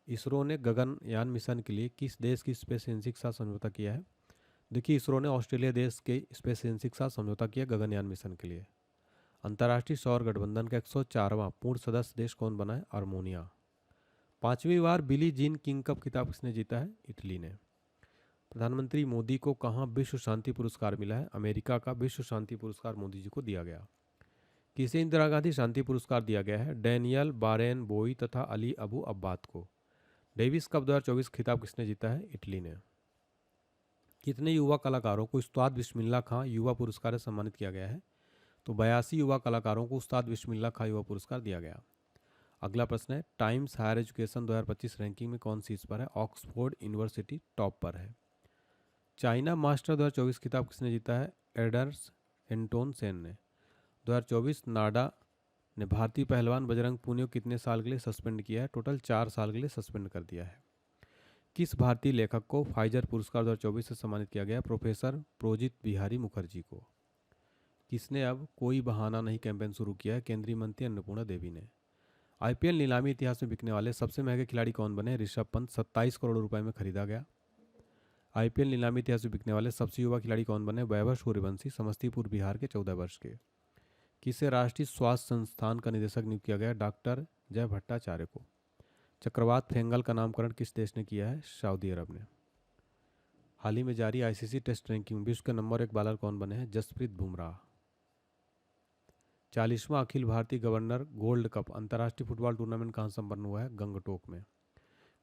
इसरो ने गगनयान मिशन के लिए किस देश की स्पेस एजेंसी के साथ समझौता किया है? देखिए इसरो ने ऑस्ट्रेलिया देश के स्पेस एजेंसी के साथ समझौता किया गगनयान मिशन के लिए। अंतर्राष्ट्रीय सौर गठबंधन का 104वां पूर्ण सदस्य देश कौन बना है? आर्मेनिया। 5वीं बार बिली जीन किंग कप खिताब किसने जीता है? इटली ने। प्रधानमंत्री मोदी को कहाँ विश्व शांति पुरस्कार मिला है? अमेरिका का विश्व शांति पुरस्कार मोदी जी को दिया गया। किसे इंदिरा गांधी शांति पुरस्कार दिया गया है? डैनियल बारेन बोई तथा अली अबू अब्बाद को। डेविस कप 2024 खिताब किसने जीता है? इटली ने। कितने युवा कलाकारों को उस्ताद बिस्मिल्लाह खां युवा पुरस्कार से सम्मानित किया गया है? तो 82 युवा कलाकारों को उस्ताद बिस्मिल्लाह खां युवा पुरस्कार दिया गया। अगला प्रश्न है, टाइम्स हायर एजुकेशन 2025 रैंकिंग में कौन सी इस पर है? ऑक्सफोर्ड यूनिवर्सिटी टॉप पर है। चाइना मास्टर 2024 खिताब किसने जीता है? एडर्स एंटोन सेन ने। 2024 नाडा ने भारतीय पहलवान बजरंग पूनिया को कितने साल के लिए सस्पेंड किया है? टोटल 4 साल के लिए सस्पेंड कर दिया है। किस भारतीय लेखक को फाइजर पुरस्कार 2024 से सम्मानित किया गया? प्रोफेसर प्रोजित बिहारी मुखर्जी को। किसने अब कोई बहाना नहीं कैंपेन शुरू किया है? केंद्रीय मंत्री अन्नपूर्णा देवी ने। आईपीएल नीलामी इतिहास में बिकने वाले सबसे महंगे खिलाड़ी कौन बने? ऋषभ पंत 27 करोड़ रुपए में खरीदा गया। आईपीएल नीलामी इतिहास में बिकने वाले सबसे युवा खिलाड़ी कौन बने? वैभव सूर्यवंशी, समस्तीपुर बिहार के 14 वर्ष के। किसे राष्ट्रीय स्वास्थ्य संस्थान का निदेशक नियुक्त किया गया? डॉक्टर जय भट्टाचार्य को। चक्रवात फेंगल का नामकरण किस देश ने किया है? सऊदी अरब ने। हाल ही में जारी आईसीसी टेस्ट रैंकिंग में विश्व के नंबर 1 बॉलर कौन बने हैं? Jasprit Bumrah. 40वां Akhil Bharatiya governor gold cup अंतर्राष्ट्रीय फुटबॉल टूर्नामेंट कहाँ संपन्न हुआ है? गंगटोक में।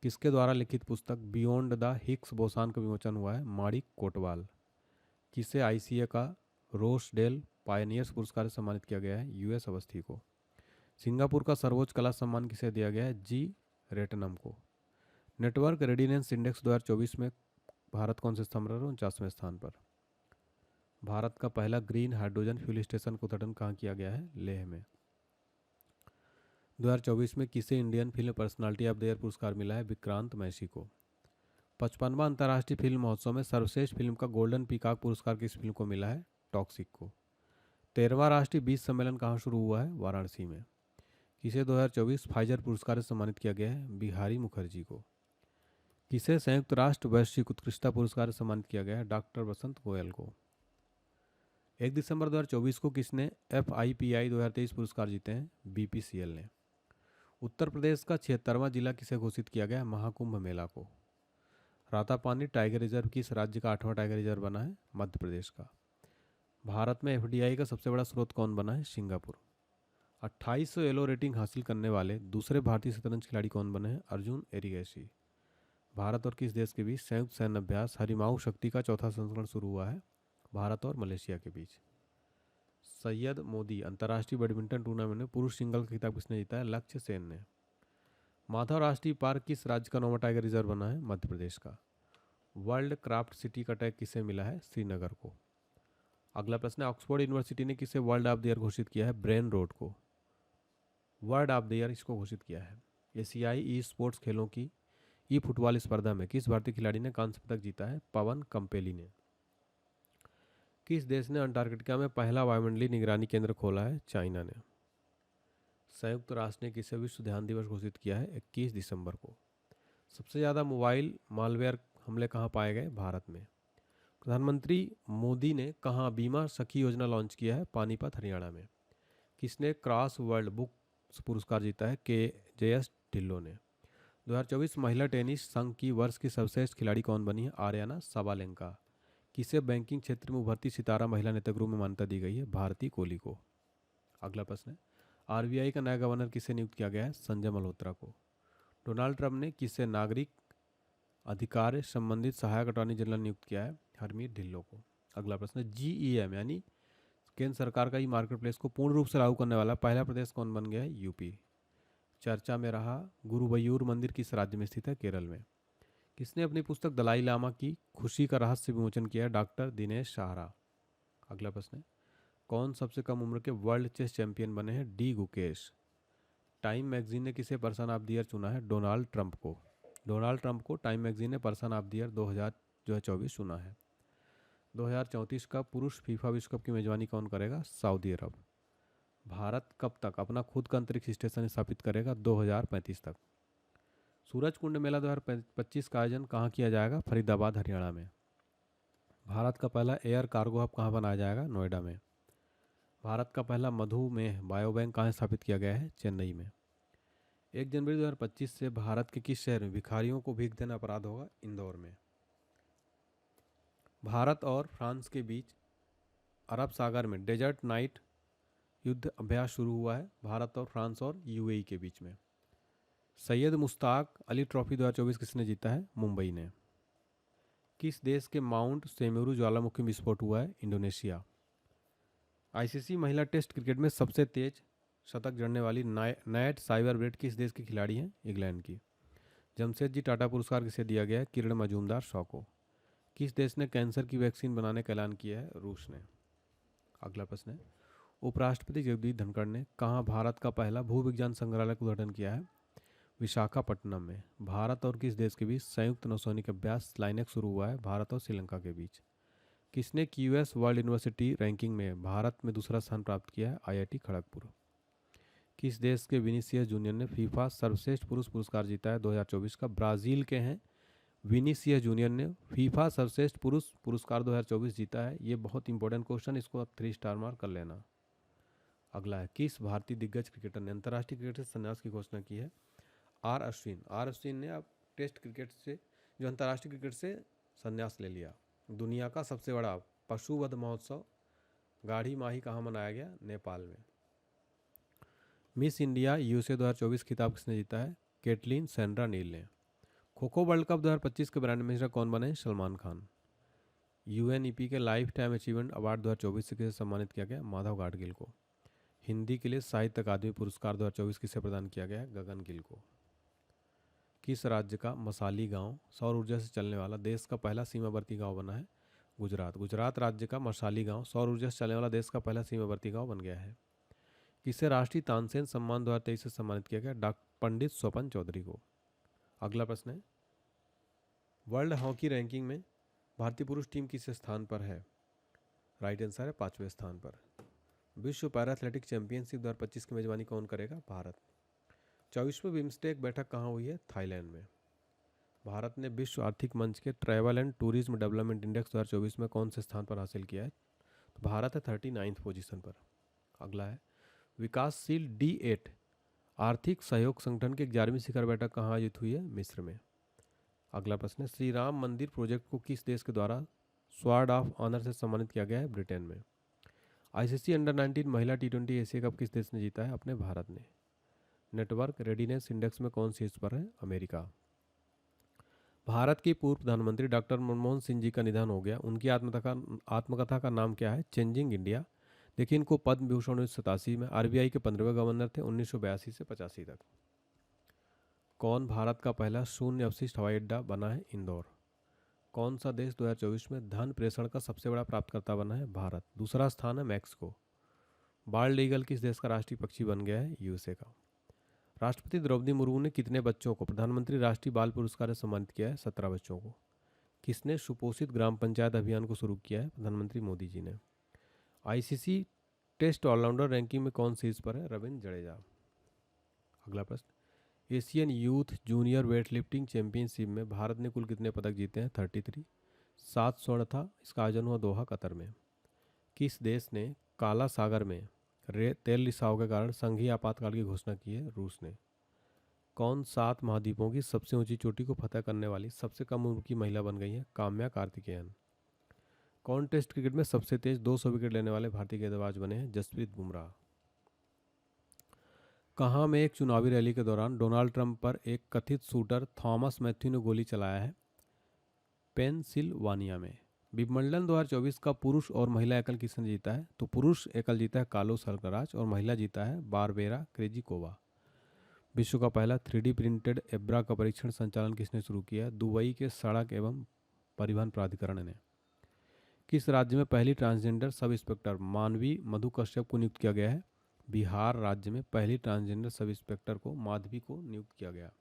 किसके द्वारा लिखित पुस्तक बियॉन्ड द हिग्स बोसान का विमोचन हुआ है? माणिक कोटवाल। किसे आईसीए का रोसडेल पायनियर्स पुरस्कार से सम्मानित किया गया है? यूएस अवस्थी को। सिंगापुर का सर्वोच्च कला सम्मान किसे दिया गया है? जी रेटनम को। नेटवर्क रेडिनेंस इंडेक्स 2024 में भारत कौन से स्थान पर? 49वें स्थान पर। भारत का पहला ग्रीन हाइड्रोजन फ्यूल स्टेशन का उद्घाटन कहाँ किया गया है? लेह में। 2024 में किसे Indian film personality of the year पुरस्कार मिला है? विक्रांत मैसी को। 55वां अंतर्राष्ट्रीय फिल्म महोत्सव में सर्वश्रेष्ठ फिल्म का गोल्डन पीकॉक पुरस्कार किस फिल्म को मिला है? टॉक्सिक को। 13वां राष्ट्रीय बीज सम्मेलन कहाँ शुरू हुआ है? वाराणसी में। किसे 2024 फाइजर पुरस्कार से सम्मानित किया गया है? बिहारी मुखर्जी को। किसे संयुक्त राष्ट्र वैश्विक उत्कृष्टता पुरस्कार से सम्मानित किया गया है? डॉक्टर बसंत गोयल को। 1 दिसंबर 2024 को किसने FIPI 2023 पुरस्कार जीते हैं? BPCL ने। उत्तर प्रदेश का 76वां जिला किसे घोषित किया गया है? महाकुंभ मेला को। रातापानी टाइगर रिजर्व किस राज्य का 8वां टाइगर रिजर्व बना है? मध्य प्रदेश का। भारत में FDI का सबसे बड़ा स्रोत कौन बना है? सिंगापुर। 2800 एलो रेटिंग हासिल करने वाले दूसरे भारतीय शतरंज खिलाड़ी कौन बने हैं? अर्जुन एरिगैसी। भारत और किस देश के बीच संयुक्त सैन्य अभ्यास हरिमाऊ शक्ति का चौथा संस्करण शुरू हुआ है? भारत और मलेशिया के बीच। सैयद मोदी अंतर्राष्ट्रीय बैडमिंटन टूर्नामेंट में पुरुष सिंगल का खिताब किसने जीता है? लक्ष्य सेन ने। माधव राष्ट्रीय पार्क किस राज्य का 9वां टाइगर रिजर्व बना है? मध्य प्रदेश का। वर्ल्ड क्राफ्ट सिटी का टैग किसे मिला है? श्रीनगर को। अगला प्रश्न है, ऑक्सफोर्ड यूनिवर्सिटी ने किसे वर्ल्ड ऑफ द ईयर घोषित किया है? ब्रेन रोड को। वर्ल्ड ऑफ द ईयर इसको घोषित किया है। एशियाई ई स्पोर्ट्स खेलों की ई फुटबॉल स्पर्धा में किस भारतीय खिलाड़ी ने कांस्य पदक जीता है? पवन कंपेली ने। किस देश ने अंटार्कटिका में पहला वायुमंडलीय निगरानी केंद्र खोला है? चाइना ने। संयुक्त राष्ट्र ने किसे विश्व ध्यान दिवस घोषित किया है? 21 दिसंबर को। सबसे ज़्यादा मोबाइल मालवेयर हमले कहाँ पाए गए? भारत में। प्रधानमंत्री मोदी ने कहाँ बीमा सखी योजना लॉन्च किया है? पानीपत हरियाणा में। किसने क्रॉस वर्ल्ड बुक्स पुरस्कार जीता है? KJS ढिल्लों ने। 2024 महिला टेनिस संघ की वर्ष की सर्वश्रेष्ठ खिलाड़ी कौन बनी है? Aryna Sabalenka. किसे बैंकिंग क्षेत्र में उभरती सितारा महिला नेता के रूप में मान्यता दी गई है? भारती कोहली को। अगला प्रश्न है, RBI का नया गवर्नर किसे नियुक्त किया गया है? संजय मल्होत्रा को। डोनाल्ड ट्रंप ने किसे नागरिक अधिकार संबंधित सहायक अटॉर्नी जनरल नियुक्त किया है? हरमीत ढिल्लों को। अगला प्रश्न है, GEM यानी केंद्र सरकार का ई मार्केट प्लेस को पूर्ण रूप से लागू करने वाला पहला प्रदेश कौन बन गया है? यूपी। चर्चा में रहा गुरुवयूर मंदिर किस राज्य में स्थित है? केरल में। किसने अपनी पुस्तक दलाई लामा की खुशी का रहस्य विमोचन किया है? डॉक्टर दिनेश साहरा। अगला प्रश्न है, कौन सबसे कम उम्र के वर्ल्ड चेस चैंपियन बने हैं? डी गुकेश। टाइम मैगजीन ने किसे पर्सन ऑफ द ईयर चुना है? डोनाल्ड ट्रंप को। डोनाल्ड ट्रंप को टाइम मैगजीन ने पर्सन ऑफ द ईयर 2024 चुना है। 2034 का पुरुष फीफा विश्व कप की मेजबानी कौन करेगा? सऊदी अरब। भारत कब तक अपना खुद का अंतरिक्ष स्टेशन स्थापित करेगा? 2035 तक। सूरज कुंड मेला 2025 का आयोजन कहाँ किया जाएगा? फरीदाबाद हरियाणा में। भारत का पहला एयर कार्गो हब कहाँ बनाया जाएगा? नोएडा में। भारत का पहला मधुमेह बायोबैंक कहाँ स्थापित किया गया है? चेन्नई में। 1 जनवरी 2025 से भारत के किस शहर में भिखारियों को भीख देना अपराध होगा? इंदौर में। भारत और फ्रांस के बीच अरब सागर में डेजर्ट नाइट युद्ध अभ्यास शुरू हुआ है। भारत और फ्रांस और UAE के बीच में। सैयद मुश्ताक अली ट्रॉफी 2024 किसने जीता है? मुंबई ने। किस देश के माउंट सेमेरू ज्वालामुखी में विस्फोट हुआ है? इंडोनेशिया। ICC महिला टेस्ट क्रिकेट में सबसे तेज शतक जड़ने वाली नैट साइबरब्रेड किस देश की खिलाड़ी हैं? इंग्लैंड की। जमशेदजी टाटा पुरस्कार किसे दिया गया है? किरण मजूमदार शॉ को। किस देश ने कैंसर की वैक्सीन बनाने का ऐलान किया है? रूस ने। अगला प्रश्न है, उपराष्ट्रपति जगदीप धनखड़ ने कहाँ भारत का पहला भूविज्ञान संग्रहालय का उद्घाटन किया है? विशाखापट्टनम में। भारत और किस देश के बीच संयुक्त नौसैनिक अभ्यास लाइनेक्स शुरू हुआ है? भारत और श्रीलंका के बीच। किसने QS वर्ल्ड यूनिवर्सिटी रैंकिंग में भारत में दूसरा स्थान प्राप्त किया है? IIT खड़गपुर। किस देश के विनीसियस जूनियर ने फीफा सर्वश्रेष्ठ पुरुष पुरस्कार जीता है? 2024 का। ब्राजील के हैं विनीसियस जूनियर ने फीफा सर्वश्रेष्ठ पुरुष पुरस्कार 2024 जीता है। ये बहुत इंपॉर्टेंट क्वेश्चन, इसको आप 3 स्टार मार्क कर लेना। अगला है, किस भारतीय दिग्गज क्रिकेटर ने अंतर्राष्ट्रीय क्रिकेट से संन्यास की घोषणा की है? आर अश्विन ने अब टेस्ट क्रिकेट से जो अंतर्राष्ट्रीय क्रिकेट से संन्यास ले लिया। दुनिया का सबसे बड़ा पशुवध महोत्सव गाढ़ी माही कहाँ मनाया गया? नेपाल में। मिस इंडिया यूएसए 2024 खिताब किसने जीता है? केटलिन सेंड्रा नील ने। खो खो वर्ल्ड कप 2025 के ब्रांड एम्बेसडर कौन बने? सलमान खान। यूएनईपी के लाइफ टाइम अचीवमेंट अवार्ड 2024 से किसे सम्मानित किया गया? माधव गाडगिल को। हिंदी के लिए साहित्य अकादमी पुरस्कार 2024 किसे प्रदान किया गया है? गगन गिल को। किस राज्य का मसाली गांव सौर ऊर्जा से चलने वाला देश का पहला सीमावर्ती गांव बना है? गुजरात। गुजरात राज्य का मसाली गांव सौर ऊर्जा से चलने वाला देश का पहला सीमावर्ती गांव बन गया है। किसे राष्ट्रीय तानसेन सम्मान 2023 से सम्मानित किया गया? डॉक्टर पंडित स्वपन चौधरी को। अगला प्रश्न है, वर्ल्ड हॉकी रैंकिंग में भारतीय पुरुष टीम किस स्थान पर है? राइट आंसर है 5वें स्थान पर। विश्व पैरा एथलेटिक चैंपियनशिप 2025 की मेजबानी कौन करेगा? भारत। 24वीं बिम्स्टेक बैठक कहाँ हुई है? थाईलैंड में। भारत ने विश्व आर्थिक मंच के travel and tourism development index 2024 में कौन से स्थान पर हासिल किया है? तो भारत है 39th पोजीशन पर। अगला है, विकासशील D8 आर्थिक सहयोग संगठन की 11वीं शिखर बैठक कहाँ आयोजित हुई है? मिस्र में। अगला प्रश्न है, श्री राम मंदिर प्रोजेक्ट को किस देश के द्वारा स्वॉर्ड ऑफ ऑनर से सम्मानित किया गया है? ब्रिटेन में। आईसीसी अंडर 19 महिला T20 एशिया कप किस देश ने जीता है? अपने भारत ने। नेटवर्क रेडीनेस इंडेक्स में कौन शीर्ष पर है? अमेरिका। भारत के पूर्व प्रधानमंत्री डॉक्टर मनमोहन सिंह जी का निधन हो गया। उनकी आत्मकथा का नाम क्या है? Changing India. देखिए, इनको पद्म भूषण 1987 में। आरबीआई के 15वें गवर्नर थे 1982 से 85 तक। कौन भारत का पहला शून्य अवशिष्ट हवाई अड्डा बना है? इंदौर। कौन सा देश 2024 में धन प्रेषण का सबसे बड़ा प्राप्तकर्ता बना है? भारत। दूसरा स्थान है मैक्सिको। बाल्ड ईगल किस देश का राष्ट्रीय पक्षी बन गया है? यूएसए का। राष्ट्रपति द्रौपदी मुर्मू ने कितने बच्चों को प्रधानमंत्री राष्ट्रीय बाल पुरस्कार से सम्मानित किया है? 17 बच्चों को। किसने सुपोषित ग्राम पंचायत अभियान को शुरू किया है? प्रधानमंत्री मोदी जी ने। आईसीसी टेस्ट ऑलराउंडर रैंकिंग में कौन शीर्ष पर है? रविंद्र जडेजा। अगला प्रश्न, Asian youth junior weight lifting championship में भारत ने कुल कितने पदक जीते हैं? 33। 7 स्वर्ण था। इसका आयोजन हुआ दोहा, कतर में। किस देश ने काला सागर में तेल रिसाव के कारण संघीय आपातकाल की घोषणा की है? रूस ने। कौन 7 महाद्वीपों की सबसे ऊंची चोटी को फतह करने वाली सबसे कम उम्र की महिला बन गई है? काम्या कार्तिकेयन। कौन टेस्ट क्रिकेट में सबसे तेज 200 विकेट लेने वाले भारतीय गेंदबाज बने हैं? जसप्रीत बुमराह। कहाँ में एक चुनावी रैली के दौरान डोनाल्ड ट्रंप पर एक कथित शूटर थॉमस मैथ्यू ने गोली चलाया है? पेनसिल्वानिया में। विंबलडन 2024 का पुरुष और महिला एकल किसने जीता है? तो पुरुष एकल जीता है कार्लोस अल्कराज और महिला जीता है बारबेरा क्रेजिकोवा। विश्व का पहला 3D प्रिंटेड एब्रा का परीक्षण संचालन किसने शुरू किया? दुबई के सड़क एवं परिवहन प्राधिकरण ने। किस राज्य में पहली ट्रांसजेंडर सब इंस्पेक्टर मानवी मधु कश्यप को नियुक्त किया गया है? बिहार राज्य में पहली ट्रांसजेंडर सब इंस्पेक्टर को माधवी को नियुक्त किया गया।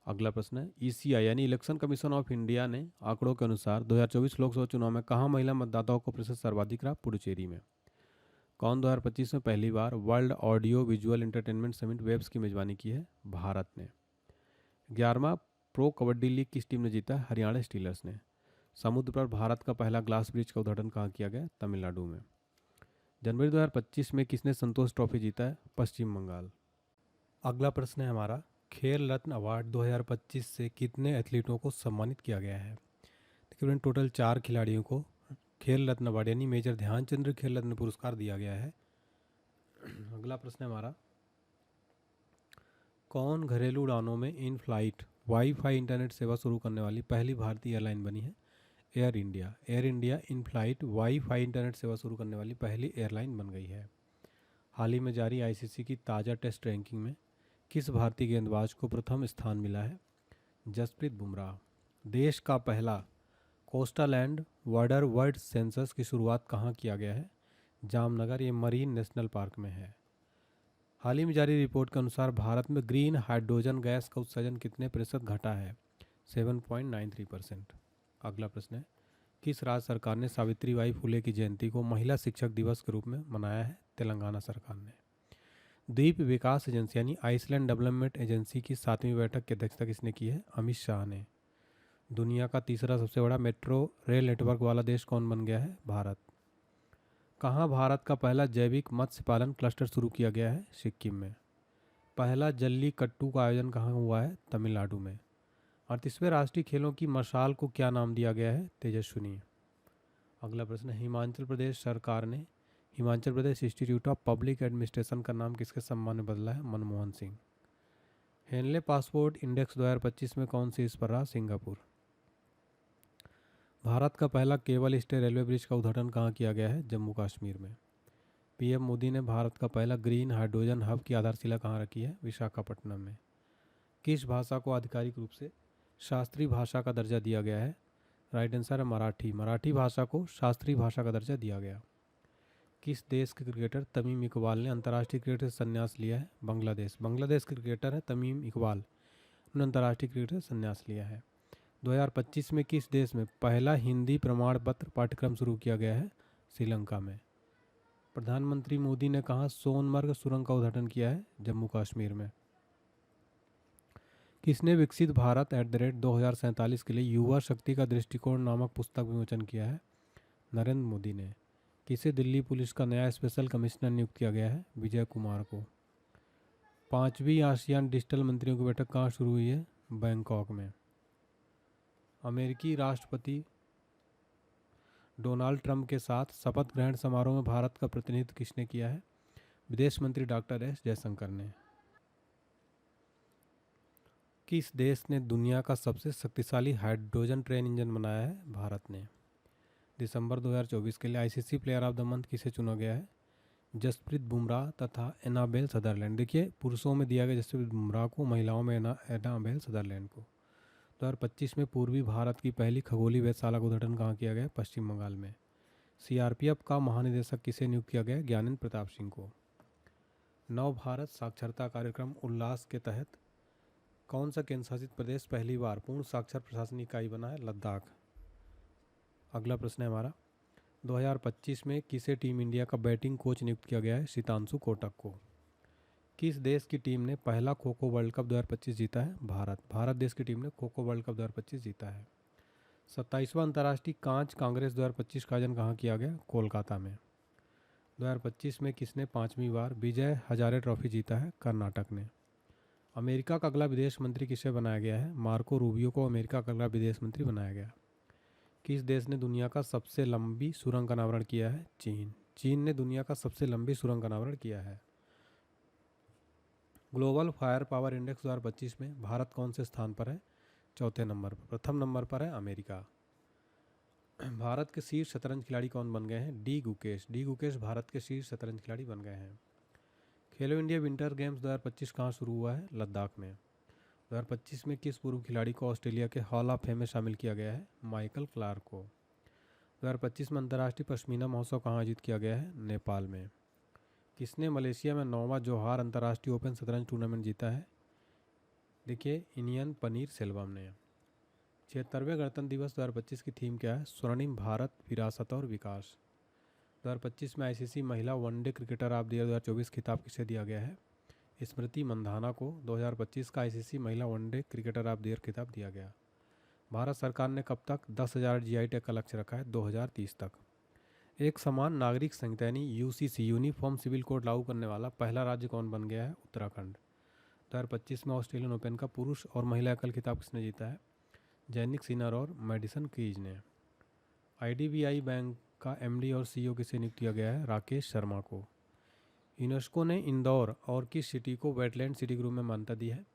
अगला प्रश्न है, ईसीआई यानी इलेक्शन कमीशन ऑफ इंडिया ने आंकड़ों के अनुसार 2024 लोकसभा चुनाव में कहाँ महिला मतदाताओं को प्रतिशत सर्वाधिक रहा? पुडुचेरी में। कौन 2025 में पहली बार world audio visual entertainment summit WAVES की मेजबानी की है? भारत ने। 11वां प्रो कबड्डी लीग किस टीम ने जीता? हरियाणा स्टीलर्स ने। समुद्र पर भारत का पहला ग्लास ब्रिज का उद्घाटन कहाँ किया गया? तमिलनाडु में। जनवरी 2025 में किसने संतोष ट्रॉफी जीता है? पश्चिम बंगाल। अगला प्रश्न है हमारा, खेल रत्न अवार्ड 2025 से कितने एथलीटों को सम्मानित किया गया है? तकरीबन टोटल 4 खिलाड़ियों को खेल रत्न अवार्ड यानी मेजर ध्यानचंद्र खेल रत्न पुरस्कार दिया गया है। अगला प्रश्न है हमारा, कौन घरेलू उड़ानों में इन फ्लाइट वाईफाई इंटरनेट सेवा शुरू करने वाली पहली भारतीय एयरलाइन बनी है? Air India. Air India in flight wifi internet सेवा शुरू करने वाली पहली एयरलाइन बन गई है। हाल ही में जारी आईसीसी की ताज़ा टेस्ट रैंकिंग में किस भारतीय गेंदबाज को प्रथम स्थान मिला है? जसप्रीत बुमराह। देश का पहला coastal and water world census की शुरुआत कहाँ किया गया है? जामनगर, ये मरीन नेशनल पार्क में है। हाल ही में जारी रिपोर्ट के अनुसार भारत में ग्रीन हाइड्रोजन गैस का उत्सर्जन कितने प्रतिशत घटा है? 7.93%। अगला प्रश्न है, किस राज्य सरकार ने सावित्रीबाई फुले की जयंती को महिला शिक्षक दिवस के रूप में मनाया है? तेलंगाना सरकार ने। द्वीप विकास एजेंसी यानी आइसलैंड डेवलपमेंट एजेंसी की 7वीं बैठक की अध्यक्षता किसने की है? अमित शाह ने। दुनिया का तीसरा सबसे बड़ा मेट्रो रेल नेटवर्क वाला देश कौन बन गया है? भारत। कहाँ भारत का पहला जैविक मत्स्य पालन क्लस्टर शुरू किया गया है? सिक्किम में। पहला जल्लीकट्टू का आयोजन कहाँ हुआ है? तमिलनाडु में। 38वें राष्ट्रीय खेलों की मशाल को क्या नाम दिया गया है? तेजस्विनी। अगला प्रश्न, हिमाचल प्रदेश सरकार ने Himachal Pradesh institute of public administration का नाम किसके सम्मान में बदला है? Manmohan Singh. Henley passport index 2025 में कौन सी इस पर रहा? सिंगापुर। भारत का पहला केबल स्टे रेलवे ब्रिज का उद्घाटन कहाँ किया गया है? जम्मू कश्मीर में। पीएम मोदी ने भारत का पहला ग्रीन हाइड्रोजन हब की आधारशिला कहाँ रखी है? विशाखापट्टनम में। किस भाषा को आधिकारिक रूप से शास्त्रीय भाषा का दर्जा दिया गया है? राइट आंसर है मराठी। मराठी भाषा को शास्त्रीय भाषा का दर्जा दिया गया। किस देश के क्रिकेटर तमीम इकबाल ने अंतर्राष्ट्रीय क्रिकेट से संन्यास लिया है? बांग्लादेश। बांग्लादेश के क्रिकेटर है तमीम इकबाल, उन्होंने अंतर्राष्ट्रीय क्रिकेट से संन्यास लिया है। 2025 में किस देश में पहला हिंदी प्रमाण पत्र पाठ्यक्रम शुरू किया गया है? श्रीलंका में। प्रधानमंत्री मोदी ने कहाँ सोनमर्ग सुरंग का उद्घाटन किया है? जम्मू कश्मीर में। किसने विकसित भारत @ 2047 के लिए युवा शक्ति का दृष्टिकोण नामक पुस्तक विमोचन किया है? नरेंद्र मोदी ने। किसे दिल्ली पुलिस का नया स्पेशल कमिश्नर नियुक्त किया गया है? विजय कुमार को। 5वीं आसियान डिजिटल मंत्रियों की बैठक कहाँ शुरू हुई है? बैंकॉक में। अमेरिकी राष्ट्रपति डोनाल्ड ट्रंप के साथ शपथ ग्रहण समारोह में भारत का प्रतिनिधित्व किसने किया है? विदेश मंत्री डॉक्टर एस जयशंकर ने। किस देश ने दुनिया का सबसे शक्तिशाली हाइड्रोजन ट्रेन इंजन बनाया है? भारत ने। दिसंबर 2024 के लिए ICC player of the month किसे चुना गया है? जसप्रीत बुमराह तथा एनाबेल सदरलैंड। देखिए, पुरुषों में दिया गया जसप्रीत बुमराह को, महिलाओं में एनाबेल सदरलैंड को। 2025 में पूर्वी भारत की पहली खगोलीय वेधशाला का उद्घाटन कहाँ किया गया? पश्चिम बंगाल में। सीआरपीएफ का महानिदेशक किसे नियुक्त किया गया? ज्ञानेंद्र प्रताप सिंह को। नव भारत साक्षरता कार्यक्रम उल्लास के तहत कौन सा केंद्र शासित प्रदेश पहली बार पूर्ण साक्षर प्रशासनिक इकाई बना है? लद्दाख। अगला प्रश्न है हमारा, 2025 में किसे टीम इंडिया का बैटिंग कोच नियुक्त किया गया है? शीतांशु कोटक को। किस देश की टीम ने पहला खो खो वर्ल्ड कप 2025 जीता है? भारत। भारत देश की टीम ने खो खो वर्ल्ड कप 2025 जीता है। 27वां अंतर्राष्ट्रीय कांच कांग्रेस 2025 का आयोजन कहाँ किया गया? कोलकाता में। 2025 में किसने 5वीं बार विजय हजारे ट्रॉफी जीता है? कर्नाटक ने। अमेरिका का अगला विदेश मंत्री किसे बनाया गया है? मार्को रूबियो को अमेरिका का अगला विदेश मंत्री बनाया गया। किस देश ने दुनिया का सबसे लंबी सुरंग का अनावरण किया है? चीन। चीन ने दुनिया का सबसे लंबी सुरंग का अनावरण किया है। ग्लोबल फायर पावर इंडेक्स 2025 में भारत कौन से स्थान पर है? चौथे नंबर पर। प्रथम नंबर पर है अमेरिका। भारत के शीर्ष शतरंज खिलाड़ी कौन बन गए हैं? डी गुकेश। डी गुकेश भारत के शीर्ष शतरंज खिलाड़ी बन गए हैं। खेलो इंडिया विंटर गेम्स 2025 कहाँ शुरू हुआ है? लद्दाख में। 2025 में किस पूर्व खिलाड़ी को ऑस्ट्रेलिया के हॉल ऑफ फेम में शामिल किया गया है? माइकल क्लार्क को। 2025 में अंतर्राष्ट्रीय पश्मीना महोत्सव कहाँ आयोजित किया गया है? नेपाल में। किसने मलेशिया में 9वां जोहार अंतर्राष्ट्रीय ओपन शतरंज टूर्नामेंट जीता है? देखिए, इनियन पनीर सेल्वम ने। 76वें गणतंत्र दिवस 2025 की थीम क्या है? स्वर्णिम भारत, विरासत और विकास। 2025 में आईसीसी महिला one day cricketer of the year 2024 खिताब किसे दिया गया है? स्मृति मंधाना को 2025 का आईसीसी महिला one day cricketer of the year खिताब दिया गया। भारत सरकार ने कब तक 10,000 जीआई टैग का लक्ष्य रखा है? 2030 तक। एक समान नागरिक संहिता यानी यूसीसी यूनिफॉर्म सिविल कोड लागू करने वाला पहला राज्य कौन बन गया है? उत्तराखंड। 2025 में ऑस्ट्रेलियन ओपन का पुरुष और महिला एकल खिताब किसने जीता है? जैनिक सिनर और मेडिसन कीज ने। आईडीबीआई बैंक का एमडी और सीईओ किसे नियुक्त किया गया है? राकेश शर्मा को। यूनेस्को ने इंदौर और किस सिटी को वेटलैंड सिटी के रूप में मान्यता दी है?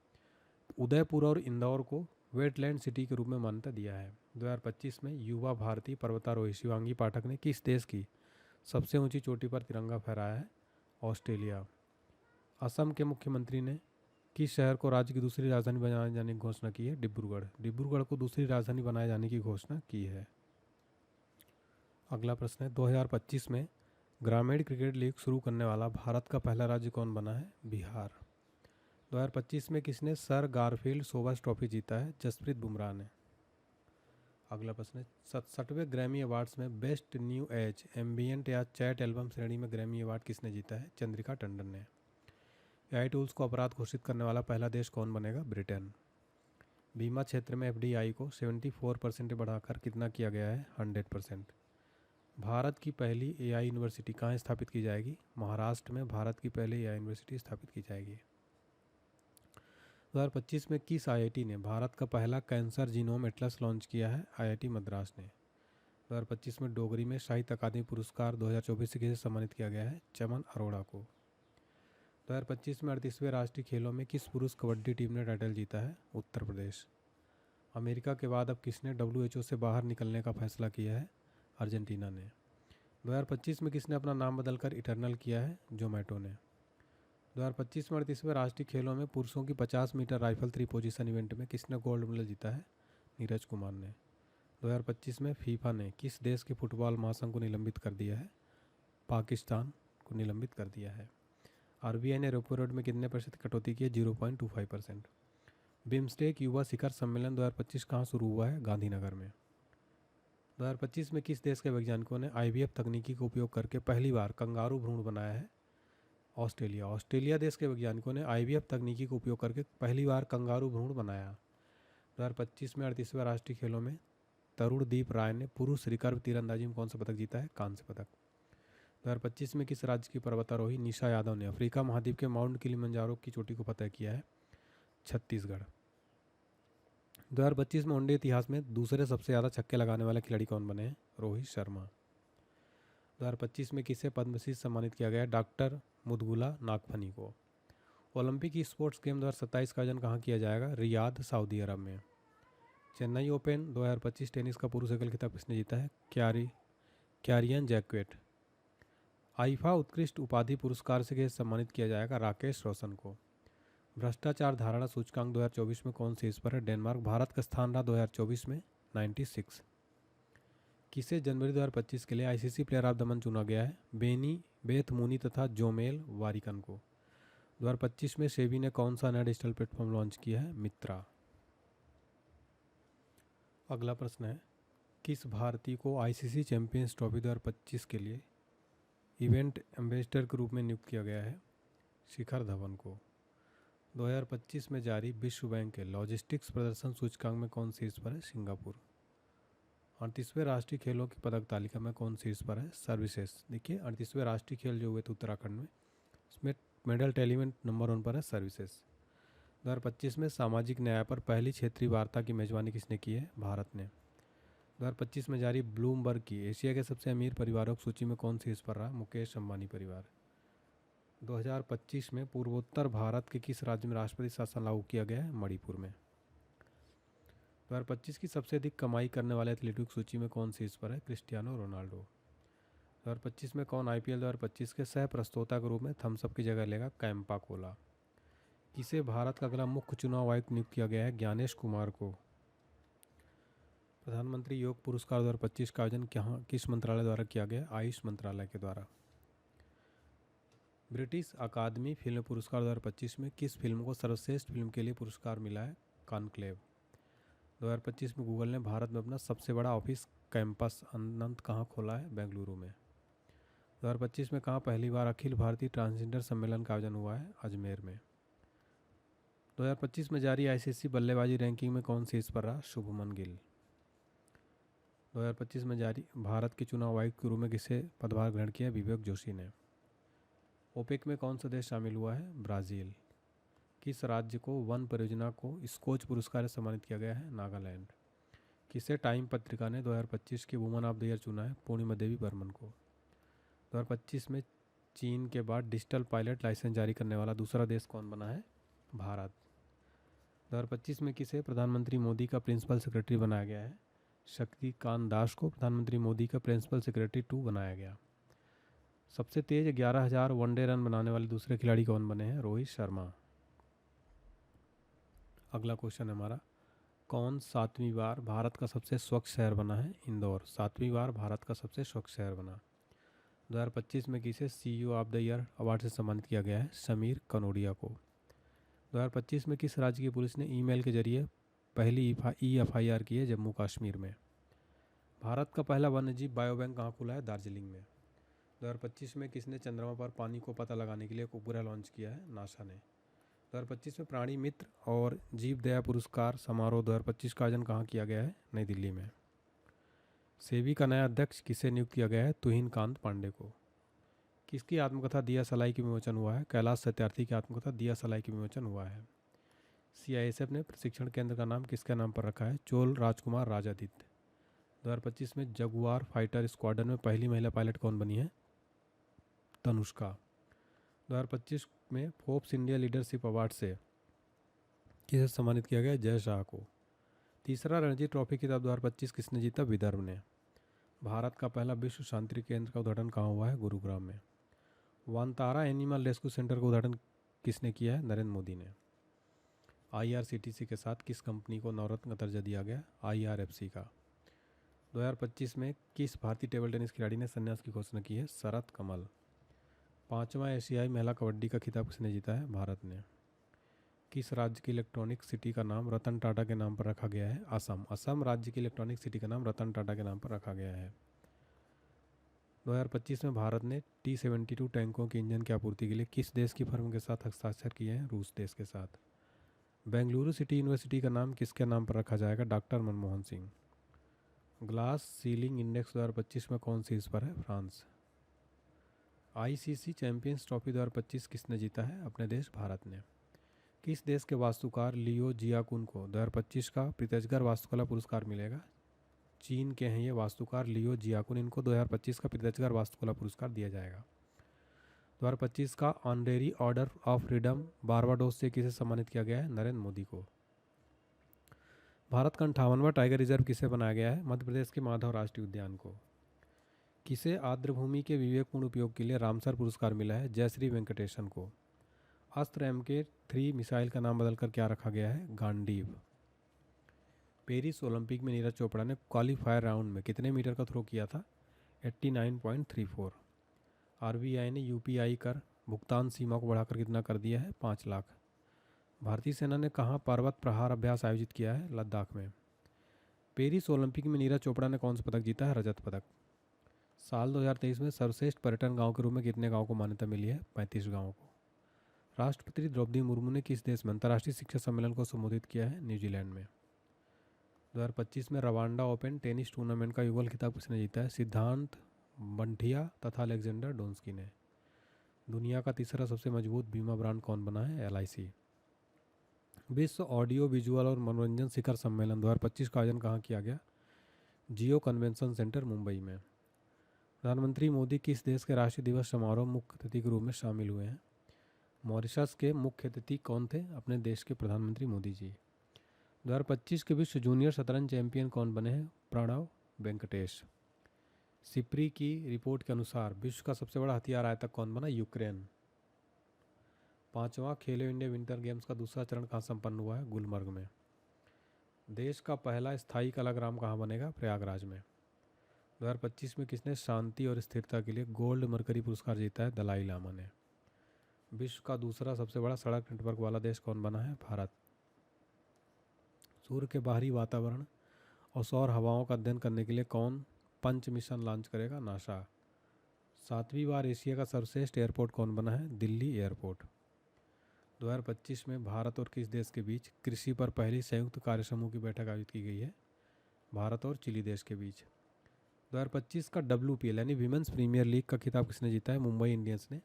उदयपुर और इंदौर को वेटलैंड सिटी के रूप में मान्यता दिया है। 2025 में युवा भारतीय पर्वतारोही शिवांगी पाठक ने किस देश की सबसे ऊंची चोटी पर तिरंगा फहराया है? ऑस्ट्रेलिया। असम के मुख्यमंत्री ने किस शहर को राज्य की दूसरी राजधानी बनाए जाने की घोषणा की है? डिब्रूगढ़। डिब्रूगढ़ को दूसरी राजधानी बनाए जाने की घोषणा की है। अगला प्रश्न है, 2025 में ग्रामीण क्रिकेट लीग शुरू करने वाला भारत का पहला राज्य कौन बना है? बिहार। 2025 में किसने सर गारफील्ड सोबर्स ट्रॉफी जीता है? जसप्रीत बुमराह ने। अगला प्रश्न है, 67वें ग्रैमी अवार्ड्स में बेस्ट न्यू एज, एम्बियंट या चैट एल्बम श्रेणी में ग्रैमी अवार्ड किसने जीता है? चंद्रिका टंडन ने। एआई टूल्स को अपराध घोषित करने वाला पहला देश कौन बनेगा? ब्रिटेन। बीमा क्षेत्र में एफडीआई को 74% बढ़ाकर कितना किया गया है? 100%। भारत की पहली एआई यूनिवर्सिटी कहाँ स्थापित की जाएगी? महाराष्ट्र में भारत की पहली एआई यूनिवर्सिटी स्थापित की जाएगी। 2025 में किस आईआईटी ने भारत का पहला कैंसर जीनोम एटलस लॉन्च किया है? आईआईटी मद्रास ने। 2025 में डोगरी में साहित्य अकादमी पुरस्कार 2024 से किसे सम्मानित किया गया है? चमन अरोड़ा को। 2025 में 38वें राष्ट्रीय खेलों में किस पुरुष कबड्डी टीम ने टाइटल जीता है? उत्तर प्रदेश। अमेरिका के बाद अब किसने WHO से बाहर निकलने का फैसला किया है? अर्जेंटीना ने। 2025 में किसने अपना नाम बदलकर इटर्नल किया है? जोमेटो ने। 2025 में 38वें राष्ट्रीय खेलों में पुरुषों की 50 मीटर राइफल 3 पोजीशन इवेंट में किसने गोल्ड मेडल जीता है? नीरज कुमार ने। 2025 में फीफा ने किस देश के फुटबॉल महासंघ को निलंबित कर दिया है? पाकिस्तान को निलंबित कर दिया है। RBI ने रेपो रेट में कितने प्रतिशत कटौती की है? 0.25%। बिम्स्टेक युवा शिखर सम्मेलन 2025 कहाँ शुरू हुआ है? गांधीनगर में। 2025 में किस देश के वैज्ञानिकों ने IVF तकनीकी का उपयोग करके पहली बार कंगारू भ्रूण बनाया है? ऑस्ट्रेलिया। ऑस्ट्रेलिया देश के वैज्ञानिकों ने IVF तकनीकी का उपयोग करके पहली बार कंगारू भ्रूण बनाया। 2025 में 38वें राष्ट्रीय खेलों में तरुणदीप राय ने पुरुष रिकर्व तीरंदाजी में कौन सा पदक जीता है? कांस्य पदक। 2025 में किस राज्य की पर्वतारोही निशा यादव ने अफ्रीका महाद्वीप के माउंट किलिमंजारो की चोटी को फतह किया है? छत्तीसगढ़। 2025 में वनडे इतिहास में दूसरे सबसे ज़्यादा छक्के लगाने वाले खिलाड़ी कौन बने हैं? रोहित शर्मा। 2025 में किसे पद्मश्री सम्मानित किया गया? डॉक्टर मुदगुला नागफनी को। ओलंपिक स्पोर्ट्स गेम 2027 का आयोजन कहाँ किया जाएगा? रियाद, सऊदी अरब में। चेन्नई ओपन 2025 टेनिस का पुरुष एकल खिताब किसने जीता है? क्यारियन जैक्वेट। आईफा उत्कृष्ट उपाधि पुरस्कार से किसे सम्मानित किया जाएगा? राकेश रोशन को। भ्रष्टाचार धारणा सूचकांक 2024 में कौन सी इस पर है? डेनमार्क। भारत का स्थान रहा 2024 में 96। किसे जनवरी 2025 के लिए ICC player of the month चुना गया है? बेथ मूनी तथा जोमेल वारिकन को। 2025 में सेबी ने कौन सा नया डिजिटल प्लेटफॉर्म लॉन्च किया है? मित्रा। अगला प्रश्न है, किस भारतीय को ICC चैंपियंस ट्रॉफी 2025 के लिए इवेंट एम्बेसडर के रूप में नियुक्त किया गया है? शिखर धवन को। 2025 में जारी विश्व बैंक के लॉजिस्टिक्स प्रदर्शन सूचकांक में कौन शीर्ष पर है? सिंगापुर। 38वें राष्ट्रीय खेलों की पदक तालिका में कौन शीर्ष पर है? सर्विसेज। देखिए 38वें राष्ट्रीय खेल जो हुए थे उत्तराखंड में, इसमें मेडल टैली में नंबर 1 पर है सर्विसेज। 2025 में सामाजिक न्याय पर पहली क्षेत्रीय वार्ता की मेजबानी किसने की है? भारत ने। 2025 में जारी ब्लूमबर्ग की एशिया के सबसे अमीर परिवारों की सूची में कौन शीर्ष पर रहा? मुकेश अंबानी परिवार। 2025 में पूर्वोत्तर भारत के किस राज्य में राष्ट्रपति शासन लागू किया गया है? मणिपुर में। 2025 की सबसे अधिक कमाई करने वाले एथलीटों की सूची में कौन शीर्ष पर है? Cristiano Ronaldo. 2025 में कौन IPL 2025 के सह प्रस्तोता के रूप में थम्सअप की जगह लेगा? कैंपा कोला। किसे भारत का अगला मुख्य चुनाव आयुक्त नियुक्त किया गया है? ज्ञानेश कुमार को। प्रधानमंत्री योग पुरस्कार 2025 का आयोजन किस मंत्रालय द्वारा किया गया? आयुष मंत्रालय के द्वारा। ब्रिटिश अकादमी फिल्म पुरस्कार 2025 में किस फिल्म को सर्वश्रेष्ठ फिल्म के लिए पुरस्कार मिला है? कॉन्क्लेव। 2025 में गूगल ने भारत में अपना सबसे बड़ा ऑफिस कैंपस अनंत कहाँ खोला है? बेंगलुरु में। 2025 में कहाँ पहली बार अखिल भारतीय ट्रांसजेंडर सम्मेलन का आयोजन हुआ है? अजमेर में। 2025 में जारी ICC बल्लेबाजी रैंकिंग में कौन शीर्ष पर रहा? शुभमन गिल। 2025 में जारी भारत के चुनाव आयुक्त के रूप में किसे पदभार ग्रहण किया? विवेक जोशी ने। ओपेक में कौन सा देश शामिल हुआ है? ब्राज़ील। किस राज्य को वन परियोजना को स्कोच पुरस्कार से सम्मानित किया गया है? नागालैंड। किसे टाइम पत्रिका ने 2025 के वुमन ऑफ द ईयर चुना है? पूर्णिमा देवी बर्मन को। 2025 में चीन के बाद डिजिटल पायलट लाइसेंस जारी करने वाला दूसरा देश कौन बना है? भारत। 2025 में किसे प्रधानमंत्री मोदी का प्रिंसिपल सेक्रेटरी बनाया गया है? शक्तिकांत दास को प्रधानमंत्री मोदी का प्रिंसिपल सेक्रेटरी 2 बनाया गया। सबसे तेज 11,000 वनडे रन बनाने वाले दूसरे खिलाड़ी कौन बने हैं? रोहित शर्मा। अगला क्वेश्चन है हमारा, कौन 7वीं बार भारत का सबसे स्वच्छ शहर बना है? इंदौर 7वीं बार भारत का सबसे स्वच्छ शहर बना। 2025 में किसे CEO of the year award से सम्मानित किया गया है? समीर कनोडिया को। 2025 में किस राज्य की पुलिस ने ईमेल के जरिए पहली EFIR की है? जम्मू कश्मीर में। भारत का पहला वन्यजीव बायोबैंक कहाँ खुला है? दार्जिलिंग में। 2025 में किसने चंद्रमा पर पानी को पता लगाने के लिए एक उपग्रह लॉन्च किया है? नासा ने। 2025 में प्राणी मित्र और जीव दया पुरस्कार समारोह 2025 का आयोजन कहाँ किया गया है? नई दिल्ली में। सेबी का नया अध्यक्ष किसे नियुक्त किया गया है? तुहिन कांत पांडे को। किसकी आत्मकथा दिया सलाई की विमोचन हुआ है? कैलाश सत्यार्थी की आत्मकथा दिया सलाई की विमोचन हुआ है। CISF ने प्रशिक्षण केंद्र का नाम किसके नाम पर रखा है? चोल राजकुमार राजादित्य। 2025 में जगुआर फाइटर स्क्वाड्रन में पहली महिला पायलट कौन बनी है? तनुष्का। 2025 में फोर्ब्स इंडिया लीडरशिप अवार्ड से किसे सम्मानित किया गया? जय शाह को। तीसरा रणजी ट्रॉफी खिताब 2025 किसने जीता? विदर्भ ने। भारत का पहला विश्व शांति केंद्र का उद्घाटन कहाँ हुआ है? गुरुग्राम में। वानतारा एनिमल रेस्क्यू सेंटर का उद्घाटन किसने किया है? नरेंद्र मोदी ने। IRCTC के साथ किस कंपनी को नवरत्न का दर्जा दिया गया? IRFC का। 2025 में किस भारतीय टेबल टेनिस खिलाड़ी ने संन्यास की घोषणा की है? शरत कमल। 5वां एशियाई महिला कबड्डी का खिताब किसने जीता है? भारत ने। किस राज्य की इलेक्ट्रॉनिक सिटी का नाम रतन टाटा के नाम पर रखा गया है? असम। असम राज्य की इलेक्ट्रॉनिक सिटी का नाम रतन टाटा के नाम पर रखा गया है। 2025 में भारत ने T-72 टैंकों के इंजन की आपूर्ति के लिए किस देश की फर्म के साथ हस्ताक्षर किए हैं? रूस देश के साथ। बेंगलुरु सिटी यूनिवर्सिटी का नाम किसके नाम पर रखा जाएगा? Doctor Manmohan Singh. Glass ceiling index 2025 में कौन शीर्ष पर है? फ्रांस। ICC चैंपियंस ट्रॉफी 2025 किसने जीता है? अपने देश भारत ने। किस देश के वास्तुकार लियो जियाकुन को 2025 का प्रित्जगर वास्तुकला पुरस्कार मिलेगा? चीन के हैं ये वास्तुकार लियो जियाकुन, इनको 2025 का प्रित्जगर वास्तुकला पुरस्कार दिया जाएगा। 2025 का honorary order of freedom Barbados से किसे सम्मानित किया गया है? नरेंद्र मोदी को। भारत का 58वां टाइगर रिजर्व किसे बनाया गया है? मध्य प्रदेश के माधव राष्ट्रीय उद्यान को। किसे आर्द्रभूमि के विवेकपूर्ण उपयोग के लिए रामसर पुरस्कार मिला है? जयश्री वेंकटेशन को। अस्त्र MK3 मिसाइल का नाम बदलकर क्या रखा गया है? गांडीव। पेरिस ओलंपिक में नीरज चोपड़ा ने क्वालिफायर राउंड में कितने मीटर का थ्रो किया था? 89.34। RBI ने UPI कर भुगतान सीमा को बढ़ाकर कितना कर दिया है? 5 लाख। भारतीय सेना ने कहाँ पर्वत प्रहार अभ्यास आयोजित किया है? लद्दाख में। पेरिस ओलंपिक में नीरज चोपड़ा ने कौन सा पदक जीता है? रजत पदक। साल 2023 में सर्वश्रेष्ठ पर्यटन गांव के रूप में कितने गांव को मान्यता मिली है? 35 गांवों को। राष्ट्रपति द्रौपदी मुर्मू ने किस देश में अंतर्राष्ट्रीय शिक्षक सम्मेलन को संबोधित किया है? न्यूजीलैंड में। 2025 में रवांडा ओपन टेनिस टूर्नामेंट का युगल खिताब किसने जीता है? सिद्धांत बंठिया तथा अलेक्जेंडर डोंस्की ने। दुनिया का तीसरा सबसे मजबूत बीमा ब्रांड कौन बना है? LIC। विश्व ऑडियो विजुअल और मनोरंजन शिखर सम्मेलन 2025 का आयोजन कहाँ किया गया? जियो कन्वेंशन सेंटर मुंबई में। प्रधानमंत्री मोदी किस देश के राष्ट्रीय दिवस समारोह मुख्य अतिथि के रूप में शामिल हुए हैं? मॉरिशस के मुख्य अतिथि कौन थे? अपने देश के प्रधानमंत्री मोदी जी। 2025 के विश्व जूनियर शतरंज चैंपियन कौन बने हैं? प्रणव वेंकटेश। सिप्री की रिपोर्ट के अनुसार विश्व का सबसे बड़ा हथियार आयतक कौन बना? यूक्रेन। 5वां खेलो इंडिया विंटर गेम्स का दूसरा चरण कहाँ संपन्न हुआ है? गुलमर्ग में। देश का पहला स्थायी कलाग्राम कहाँ बनेगा? प्रयागराज में। 2025 में किसने शांति और स्थिरता के लिए गोल्ड मरकरी पुरस्कार जीता है? दलाई लामा ने। विश्व का दूसरा सबसे बड़ा सड़क नेटवर्क वाला देश कौन बना है? भारत। सूर्य के बाहरी वातावरण और सौर हवाओं का अध्ययन करने के लिए कौन पंच मिशन लॉन्च करेगा? नासा। 7वीं बार एशिया का सर्वश्रेष्ठ एयरपोर्ट कौन बना है? दिल्ली एयरपोर्ट। 2025 में भारत और किस देश के बीच कृषि पर पहली संयुक्त कार्यसमूह की बैठक आयोजित की गई है? भारत और चिली देश के बीच। 2025 का WPL यानी विमेंस प्रीमियर लीग का खिताब किसने जीता है? मुंबई इंडियंस ने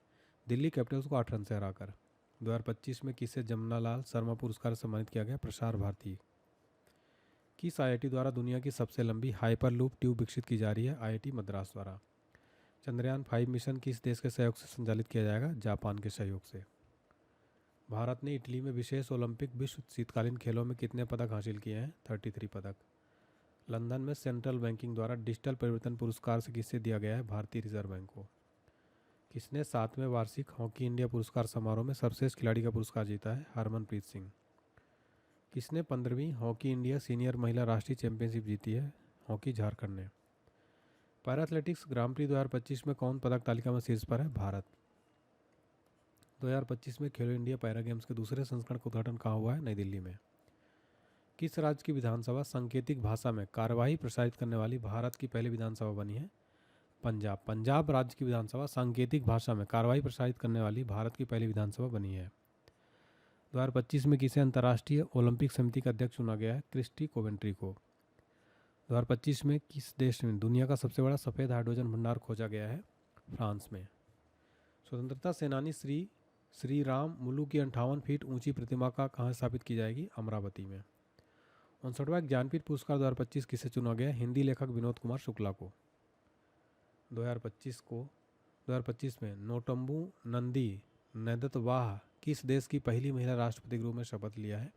दिल्ली कैपिटल्स को 8 रन से हराकर। 2025 में किसे जमुनालाल शर्मा पुरस्कार से सम्मानित किया गया? प्रसार भारती। किस IIT द्वारा दुनिया की सबसे लंबी हाइपरलूप ट्यूब विकसित की जा रही है? IIT मद्रास द्वारा। चंद्रयान 5 मिशन किस देश के सहयोग से संचालित किया जाएगा? जापान के सहयोग से। भारत ने इटली में विशेष ओलंपिक विश्व शीतकालीन खेलों में कितने पदक हासिल किए हैं? 33 पदक। लंदन में सेंट्रल बैंकिंग द्वारा डिजिटल परिवर्तन पुरस्कार से किसे दिया गया है? भारतीय रिजर्व बैंक को। किसने 7वें वार्षिक हॉकी इंडिया पुरस्कार समारोह में सर्वश्रेष्ठ खिलाड़ी का पुरस्कार जीता है? हरमनप्रीत सिंह। किसने 15वीं हॉकी इंडिया सीनियर महिला राष्ट्रीय चैंपियनशिप जीती है? हॉकी झारखंड ने। पैरा एथलेटिक्स ग्रां प्री 2025 में कौन पदक तालिका में शीर्ष पर है? भारत। 2025 में खेलो इंडिया पैरा गेम्स के दूसरे संस्करण का उद्घाटन कहाँ हुआ है? नई दिल्ली में। किस राज्य की विधानसभा सांकेतिक भाषा में कार्यवाही प्रसारित करने वाली भारत की पहली विधानसभा बनी है? पंजाब। पंजाब राज्य की विधानसभा सांकेतिक भाषा में कार्यवाही प्रसारित करने वाली भारत की पहली विधानसभा बनी है। 2025 में किसे अंतर्राष्ट्रीय ओलंपिक समिति का अध्यक्ष चुना गया है? क्रिस्टी कोवेंट्री को। 2025 में किस देश में दुनिया का सबसे बड़ा सफ़ेद हाइड्रोजन भंडार खोजा गया है? फ्रांस में। स्वतंत्रता सेनानी श्री राम मुलू की 58 फीट ऊंची प्रतिमा का कहाँ स्थापित की जाएगी? अमरावती में। 59वां ज्ञानपीठ पुरस्कार 2025 किसे चुना गया? हिंदी लेखक विनोद कुमार शुक्ला को। 2025 में नोटम्बू नंदी नेदतवाह किस देश की पहली महिला राष्ट्रपति के रूप में शपथ लिया है?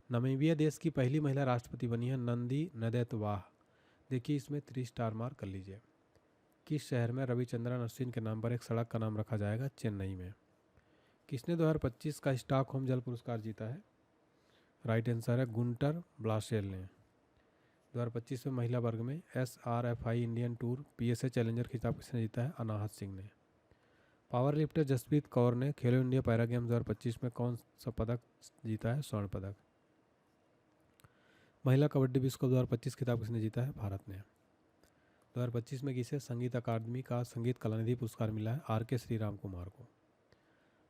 नामीबिया देश की पहली महिला राष्ट्रपति बनी है नंदी नेदतवाह। देखिए इसमें 3 स्टार मार्क कर लीजिए। किस शहर में रविचंद्रन अश्विन के नाम पर एक सड़क का नाम रखा जाएगा? चेन्नई में। किसने 2025 का स्टॉकहोम जल पुरस्कार जीता है? राइट आंसर है गुंटर ब्लाशेल ने। 2025 में महिला वर्ग में SRFI Indian tour PSA challenger खिताब किसने जीता है? अनाहत सिंह ने। पावर लिफ्टर जसप्रीत कौर ने खेलो इंडिया पैरा गेम्स 2025 में कौन सा पदक जीता है? स्वर्ण पदक। महिला कबड्डी विश्व कप 2025 खिताब किसने जीता है? भारत ने। 2025 में किसे संगीत अकादमी का संगीत कलानिधि पुरस्कार मिला है? RK श्रीराम कुमार को।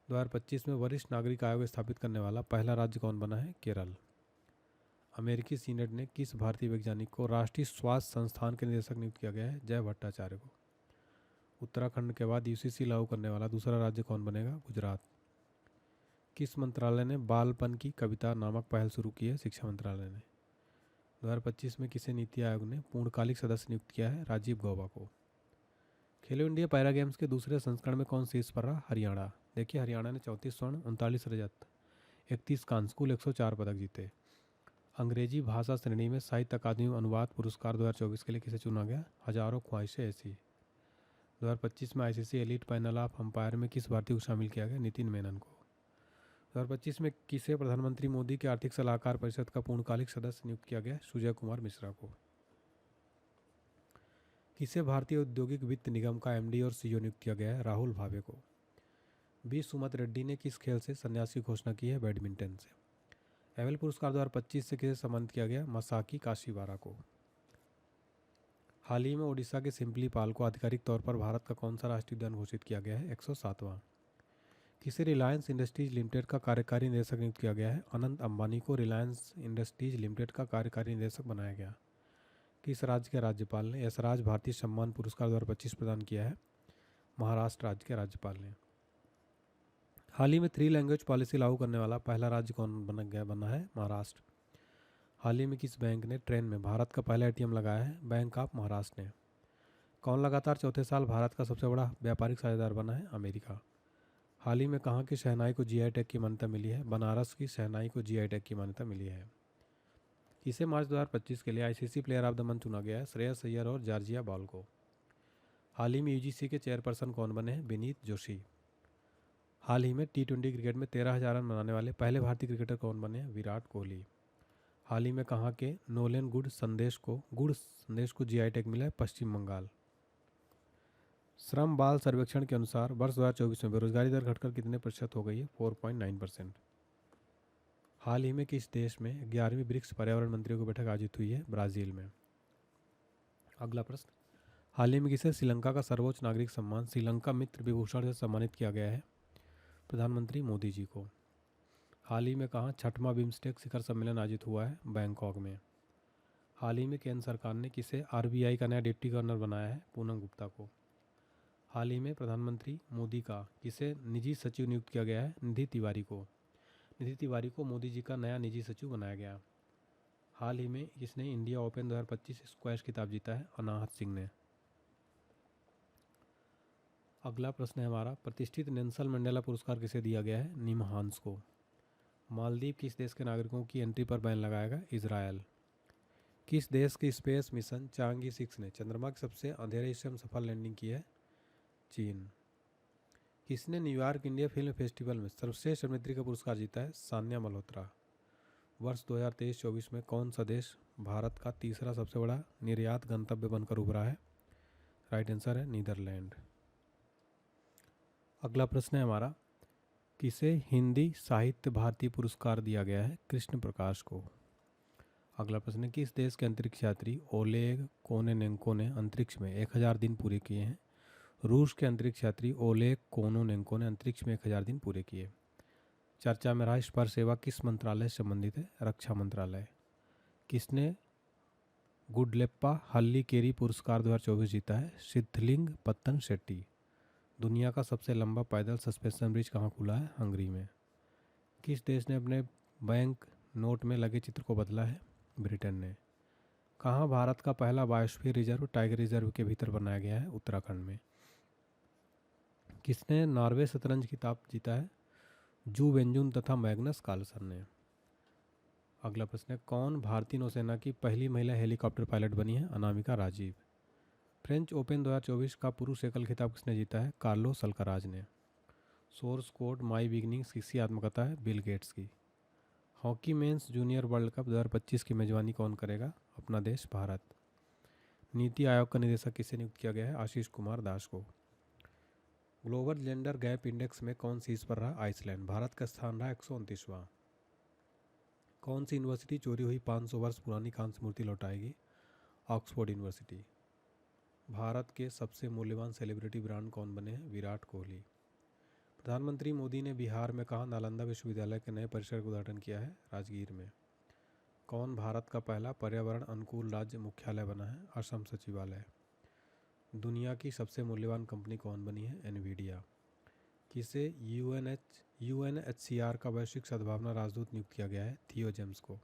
2025 में वरिष्ठ नागरिक आयोग स्थापित करने वाला पहला राज्य कौन बना है? केरल। अमेरिकी सीनेट ने किस भारतीय वैज्ञानिक को राष्ट्रीय स्वास्थ्य संस्थान के निदेशक नियुक्त किया गया है? जय भट्टाचार्य को। उत्तराखंड के बाद UCC लागू करने वाला दूसरा राज्य कौन बनेगा? गुजरात। किस मंत्रालय ने बालपन की कविता नामक पहल शुरू की है? शिक्षा मंत्रालय ने। 2025 में किसे नीति आयोग ने पूर्णकालिक सदस्य नियुक्त किया है? राजीव गौबा को। खेलो इंडिया पैरा गेम्स के दूसरे संस्करण में कौन शीर्ष पर रहा? हरियाणा। देखिए हरियाणा ने 34 स्वर्ण 39 रजत 31 कांस्य कुल 104 पदक जीते। अंग्रेजी भाषा श्रेणी में साहित्य अकादमी अनुवाद पुरस्कार 2024 के लिए किसे चुना गया? हजारों ख्वाहिशें ऐसी। 2025 में ICC elite panel of umpire में किस भारतीय को शामिल किया गया? नितिन मेनन को। 2025 में किसे प्रधानमंत्री मोदी के आर्थिक सलाहकार परिषद का पूर्णकालिक सदस्य नियुक्त किया गया? सुजय कुमार मिश्रा को। किसे भारतीय औद्योगिक वित्त निगम का MD और CEO नियुक्त किया गया है? राहुल भावे को। बी सुमत रेड्डी ने किस खेल से संन्यास की घोषणा की है? बैडमिंटन से। एवेल पुरस्कार 2025 से किसे सम्मानित किया गया? मसाकी काशीवारा को। हाल ही में ओडिशा के सिम्पलीपाल को आधिकारिक तौर पर भारत का कौन सा राष्ट्रीय उद्यान घोषित किया गया है? 107वां। किसे रिलायंस इंडस्ट्रीज लिमिटेड का कार्यकारी निदेशक नियुक्त किया गया है? अनंत अंबानी को रिलायंस इंडस्ट्रीज लिमिटेड का कार्यकारी निदेशक बनाया गया। किस राज्य के राज्यपाल ने यशराज भारतीय सम्मान पुरस्कार 2025 प्रदान किया है? महाराष्ट्र राज्य के राज्यपाल ने। हाल ही में 3 लैंग्वेज पॉलिसी लागू करने वाला पहला राज्य कौन बना है? महाराष्ट्र। हाल ही में किस बैंक ने ट्रेन में भारत का पहला ATM लगाया है? बैंक ऑफ महाराष्ट्र ने। कौन लगातार चौथे साल भारत का सबसे बड़ा व्यापारिक साझेदार बना है? अमेरिका। हाल ही में कहाँ की शहनाई को GI टैग की मान्यता मिली है? बनारस की शहनाई को GI टैग की मान्यता मिली है। किसे मार्च 2025 के लिए ICC player of the month चुना गया है? श्रेयस अय्यर और जॉर्जिया बॉल को। हाल ही में UGC के चेयरपर्सन कौन बने हैं? विनीत जोशी। हाल ही में T20 क्रिकेट में 13,000 रन बनाने वाले पहले भारतीय क्रिकेटर कौन बने हैं? विराट कोहली। हाल ही में कहाँ के नोलेन गुड़ संदेश को GI टैग मिला है? पश्चिम बंगाल। श्रम बाल सर्वेक्षण के अनुसार वर्ष 2024 में बेरोजगारी दर घटकर कितने प्रतिशत हो गई है? 4.9%। हाल ही में किस देश में 11वीं ब्रिक्स पर्यावरण मंत्रियों की बैठक आयोजित हुई है? ब्राजील में। अगला प्रश्न, हाल ही में किसे श्रीलंका का सर्वोच्च नागरिक सम्मान श्रीलंका मित्र विभूषण से सम्मानित किया गया है? प्रधानमंत्री मोदी जी को। हाल ही में कहाँ 6वां बिम्स्टेक शिखर सम्मेलन आयोजित हुआ है? बैंकॉक में। हाल ही में केंद्र सरकार ने किसे RBI का नया डिप्टी गवर्नर बनाया है? पूनम गुप्ता को। हाल ही में प्रधानमंत्री मोदी का किसे निजी सचिव नियुक्त किया गया है? निधि तिवारी को। निधि तिवारी को मोदी जी का नया निजी सचिव बनाया गया। हाल ही में किसने इंडिया ओपन 2025 स्क्वैश खिताब जीता है? अनाहत सिंह ने। अगला प्रश्न है हमारा, प्रतिष्ठित नेल्सन मंडेला पुरस्कार किसे दिया गया है? निमहांस को। मालदीव किस देश के नागरिकों की एंट्री पर बैन लगाएगा? इजरायल। किस देश की स्पेस मिशन चांगी 6 ने चंद्रमा के सबसे अंधेरे हिस्से में सफल लैंडिंग की है? चीन। किसने न्यूयॉर्क इंडिया फिल्म फेस्टिवल में सर्वश्रेष्ठ अभिनेत्री का पुरस्कार जीता है? सान्या मल्होत्रा। वर्ष 2023-24 में कौन सा देश भारत का तीसरा सबसे बड़ा निर्यात गंतव्य बनकर उभरा है? राइट आंसर है नीदरलैंड। अगला प्रश्न है हमारा, किसे हिंदी साहित्य भारती पुरस्कार दिया गया है? कृष्ण प्रकाश को। अगला प्रश्न है, किस देश के अंतरिक्ष यात्री ओलेग कोनेनेंको ने अंतरिक्ष में 1000 दिन पूरे किए हैं? रूस के अंतरिक्ष यात्री ओलेग कोनेनेंको ने अंतरिक्ष में 1000 दिन पूरे किए। चर्चा में रहा स्पर्श सेवा किस मंत्रालय से संबंधित है? रक्षा मंत्रालय। किसने गुडलेप्पा हल्लीकेरी पुरस्कार 2024 जीता है? सिद्धलिंग पत्तन शेट्टी। दुनिया का सबसे लंबा पैदल सस्पेंशन ब्रिज कहाँ खुला है? हंगरी में। किस देश ने अपने बैंक नोट में लगे चित्र को बदला है? ब्रिटेन ने। कहाँ भारत का पहला बायोस्फीयर रिजर्व टाइगर रिजर्व के भीतर बनाया गया है? उत्तराखंड में। किसने नॉर्वे शतरंज खिताब जीता है? जू वेंजुन तथा मैग्नस कार्लसन ने। अगला प्रश्न है, कौन भारतीय नौसेना की पहली महिला हेलीकॉप्टर पायलट बनी है? अनामिका राजीव। फ्रेंच ओपन 2024 का पुरुष एकल खिताब किसने जीता है? कार्लोस अल्काराज ने। सोर्स कोड माई बिगनिंग्स किसकी आत्मकथा है? बिल गेट्स की। Hockey mains junior world cup 2025 की मेजबानी कौन करेगा? अपना देश भारत। नीति आयोग का निदेशक किसे नियुक्त किया गया है? आशीष कुमार दास को। ग्लोबल जेंडर गैप इंडेक्स में कौन शीर्ष पर रहा? आइसलैंड। भारत का स्थान रहा 129वां। कौन सी यूनिवर्सिटी चोरी हुई 500 वर्ष पुरानी कांस्य मूर्ति लौटाएगी? Oxford university. भारत के सबसे मूल्यवान सेलिब्रिटी ब्रांड कौन बने हैं? विराट कोहली। प्रधानमंत्री मोदी ने बिहार में कहा नालंदा विश्वविद्यालय के नए परिसर का उद्घाटन किया है? राजगीर में। कौन भारत का पहला पर्यावरण अनुकूल राज्य मुख्यालय बना है? असम सचिवालय। दुनिया की सबसे मूल्यवान कंपनी कौन बनी है? एनवीडिया। किसे यूएनएचसीआर का वैश्विक सद्भावना राजदूत नियुक्त किया गया है? थियो जेम्स को।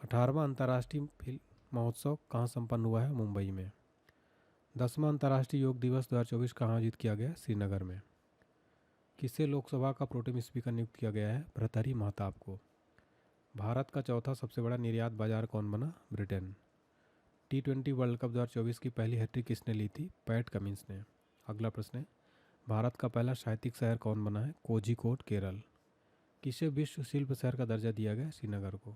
18वां अंतर्राष्ट्रीय फिल्म महोत्सव कहाँ संपन्न हुआ है? मुंबई में। 10वां अंतर्राष्ट्रीय योग दिवस 2024 कहाँ आयोजित किया गया? श्रीनगर में। किसे लोकसभा का प्रोटेम स्पीकर नियुक्त किया गया है? भर्तृहरि महताब को। भारत का चौथा सबसे बड़ा निर्यात बाजार कौन बना? ब्रिटेन। T20 वर्ल्ड कप 2024 की पहली हैट्रिक किसने ली थी? पैट कमिंस ने। अगला प्रश्न है, भारत का पहला साहित्यिक शहर कौन बना है? कोझिकोड केरल। किसे विश्व शिल्प शहर का दर्जा दिया गया? श्रीनगर को।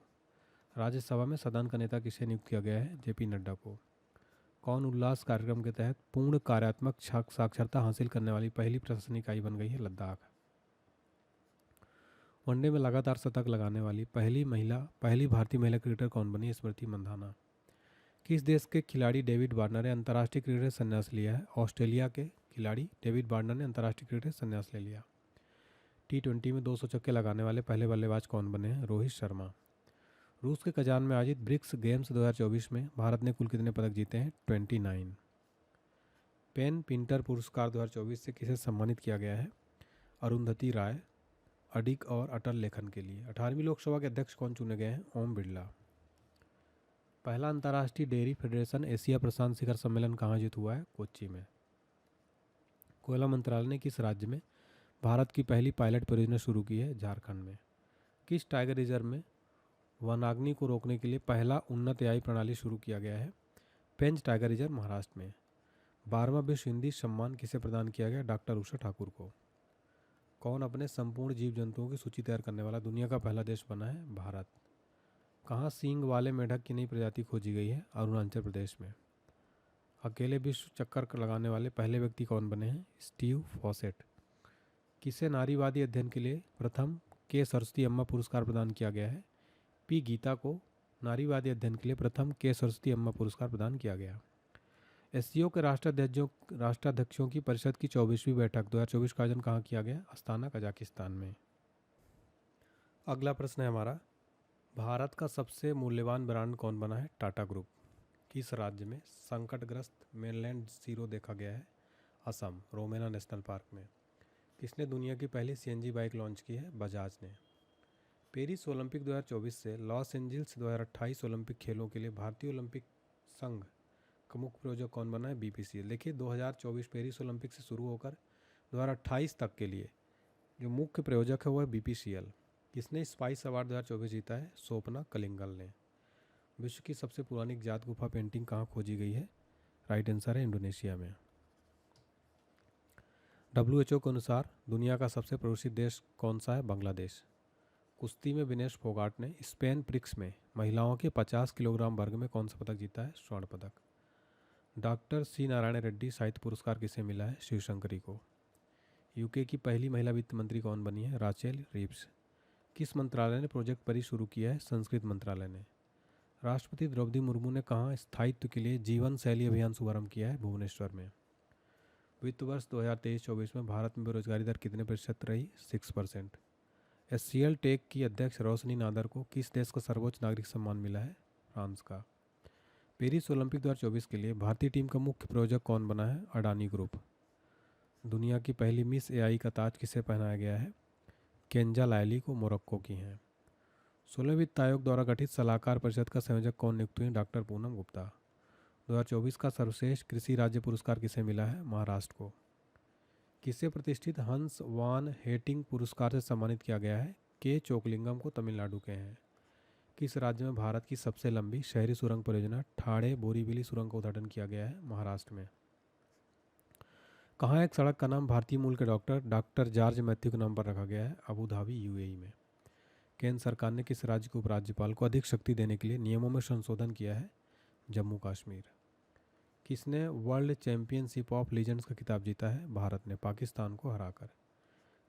राज्यसभा में सदन का नेता किसे नियुक्त किया गया है? जेपी नड्डा को। कौन उल्लास कार्यक्रम के तहत पूर्ण कार्यात्मक साक्षरता हासिल करने वाली पहली प्रशासनिक इकाई बन गई है? लद्दाख। वनडे में लगातार शतक लगाने वाली पहली भारतीय महिला क्रिकेटर कौन बनी? स्मृति मंधाना। किस देश के खिलाड़ी डेविड वार्नर ने अंतर्राष्ट्रीय क्रिकेट से संन्यास लिया है? ऑस्ट्रेलिया के खिलाड़ी डेविड वार्नर ने अंतर्राष्ट्रीय क्रिकेट से संन्यास ले लिया। T20 में 200 छक्के लगाने वाले पहले बल्लेबाज कौन बने हैं? रोहित शर्मा। रूस के कजान में आयोजित ब्रिक्स गेम्स 2024 में भारत ने कुल कितने पदक जीते हैं? 29। पेन पिंटर पुरस्कार 2024 से किसे सम्मानित किया गया है? अरुंधति राय, अडिग और अटल लेखन के लिए। 18वीं लोकसभा के अध्यक्ष कौन चुने गए हैं? ओम बिरला। पहला अंतर्राष्ट्रीय डेयरी फेडरेशन एशिया प्रशांत शिखर सम्मेलन कहाँ आयोजित हुआ है? कोच्चि में। कोयला मंत्रालय ने किस राज्य में भारत की पहली पायलट परियोजना शुरू की है? झारखंड में। किस टाइगर रिजर्व में वनाग्नि को रोकने के लिए पहला उन्नत एआई प्रणाली शुरू किया गया है? पेंच टाइगर रिजर्व महाराष्ट्र में। 12वां विश्व हिंदी सम्मान किसे प्रदान किया गया? डॉक्टर उषा ठाकुर को। कौन अपने संपूर्ण जीव जंतुओं की सूची तैयार करने वाला दुनिया का पहला देश बना है? भारत। कहाँ सींग वाले मेढक की नई प्रजाति खोजी गई है? अरुणाचल प्रदेश में। अकेले विश्व चक्कर लगाने वाले पहले व्यक्ति कौन बने हैं? Steve faucet. किसे नारीवादी अध्ययन के लिए प्रथम के सरस्वती अम्मा पुरस्कार प्रदान किया गया है? पी गीता को नारीवादी अध्ययन के लिए प्रथम के सरस्वती अम्मा पुरस्कार प्रदान किया गया। एससीओ के राष्ट्राध्यक्षों की परिषद की 24वीं बैठक 2024 का आयोजन कहाँ किया गया? अस्ताना कजाकिस्तान में। अगला प्रश्न है हमारा, भारत का सबसे मूल्यवान ब्रांड कौन बना है? टाटा ग्रुप। किस राज्य में संकटग्रस्त मेनलैंड जीरो देखा गया है? असम, रोमेना नेशनल पार्क में। किसने दुनिया की पहली सीएनजी बाइक लॉन्च की है? बजाज ने। पेरिस ओलंपिक 2024 से लॉस एंजिल्स 2028 ओलंपिक खेलों के लिए भारतीय ओलंपिक संघ का मुख्य प्रायोजक कौन बना है? बीपीसीएल। देखिए 2024 पेरिस ओलंपिक से शुरू होकर 2028 तक के लिए जो मुख्य प्रायोजक है वो है बीपीसीएल। किसने स्पाइस अवार्ड 2024 जीता है? स्वप्ना कलिंगल ने। विश्व की सबसे पुरानी जात गुफा पेंटिंग कहाँ खोजी गई है? राइट आंसर है इंडोनेशिया में। WHO के अनुसार दुनिया का सबसे प्रदूषित देश कौन सा है? बांग्लादेश। कुश्ती में विनेश फोगाट ने स्पेन प्रिक्स में महिलाओं के 50 किलोग्राम वर्ग में कौन सा पदक जीता है? स्वर्ण पदक। डॉक्टर सी नारायण रेड्डी साहित्य पुरस्कार किसे मिला है? शिवशंकरी को। यूके की पहली महिला वित्त मंत्री कौन बनी है? Rachel Reeves. किस मंत्रालय ने प्रोजेक्ट परी शुरू किया है? संस्कृत मंत्रालय ने। राष्ट्रपति द्रौपदी मुर्मू ने कहाँ स्थायित्व के लिए जीवन शैली अभियान शुभारंभ किया है? भुवनेश्वर में। वित्त वर्ष 2023-24 में भारत में बेरोजगारी दर कितने प्रतिशत रही? 6%। एचसीएल टेक की अध्यक्ष रोशनी नादर को किस देश का सर्वोच्च नागरिक सम्मान मिला है? फ्रांस का। पेरिस ओलंपिक 2024 के लिए भारतीय टीम का मुख्य प्रायोजक कौन बना है? अडानी ग्रुप। दुनिया की पहली मिस एआई का ताज किसे पहनाया गया है? केंजा लायली को मोरक्को की हैं। 16वें वित्त आयोग द्वारा गठित सलाहकार परिषद का संयोजक कौन नियुक्त हुए? डॉक्टर पूनम गुप्ता। 2024 का सर्वश्रेष्ठ कृषि राज्य पुरस्कार किसे मिला है? महाराष्ट्र को। किसे प्रतिष्ठित हंस वान हेटिंग पुरस्कार से सम्मानित किया गया है? के चोकलिंगम को तमिलनाडु के हैं। किस राज्य में भारत की सबसे लंबी शहरी सुरंग परियोजना ठाणे बोरीवली सुरंग का उद्घाटन किया गया है? महाराष्ट्र में। कहाँ एक सड़क का नाम भारतीय मूल के डॉक्टर जॉर्ज मैथ्यू के नाम पर रखा गया है? अबू धाबी यूएई में। केंद्र सरकार ने किस राज्य के उपराज्यपाल को अधिक शक्ति देने के लिए नियमों में संशोधन किया है? जम्मू कश्मीर। किसने वर्ल्ड चैंपियनशिप ऑफ लीजेंड्स का खिताब जीता है? भारत ने, पाकिस्तान को हराकर।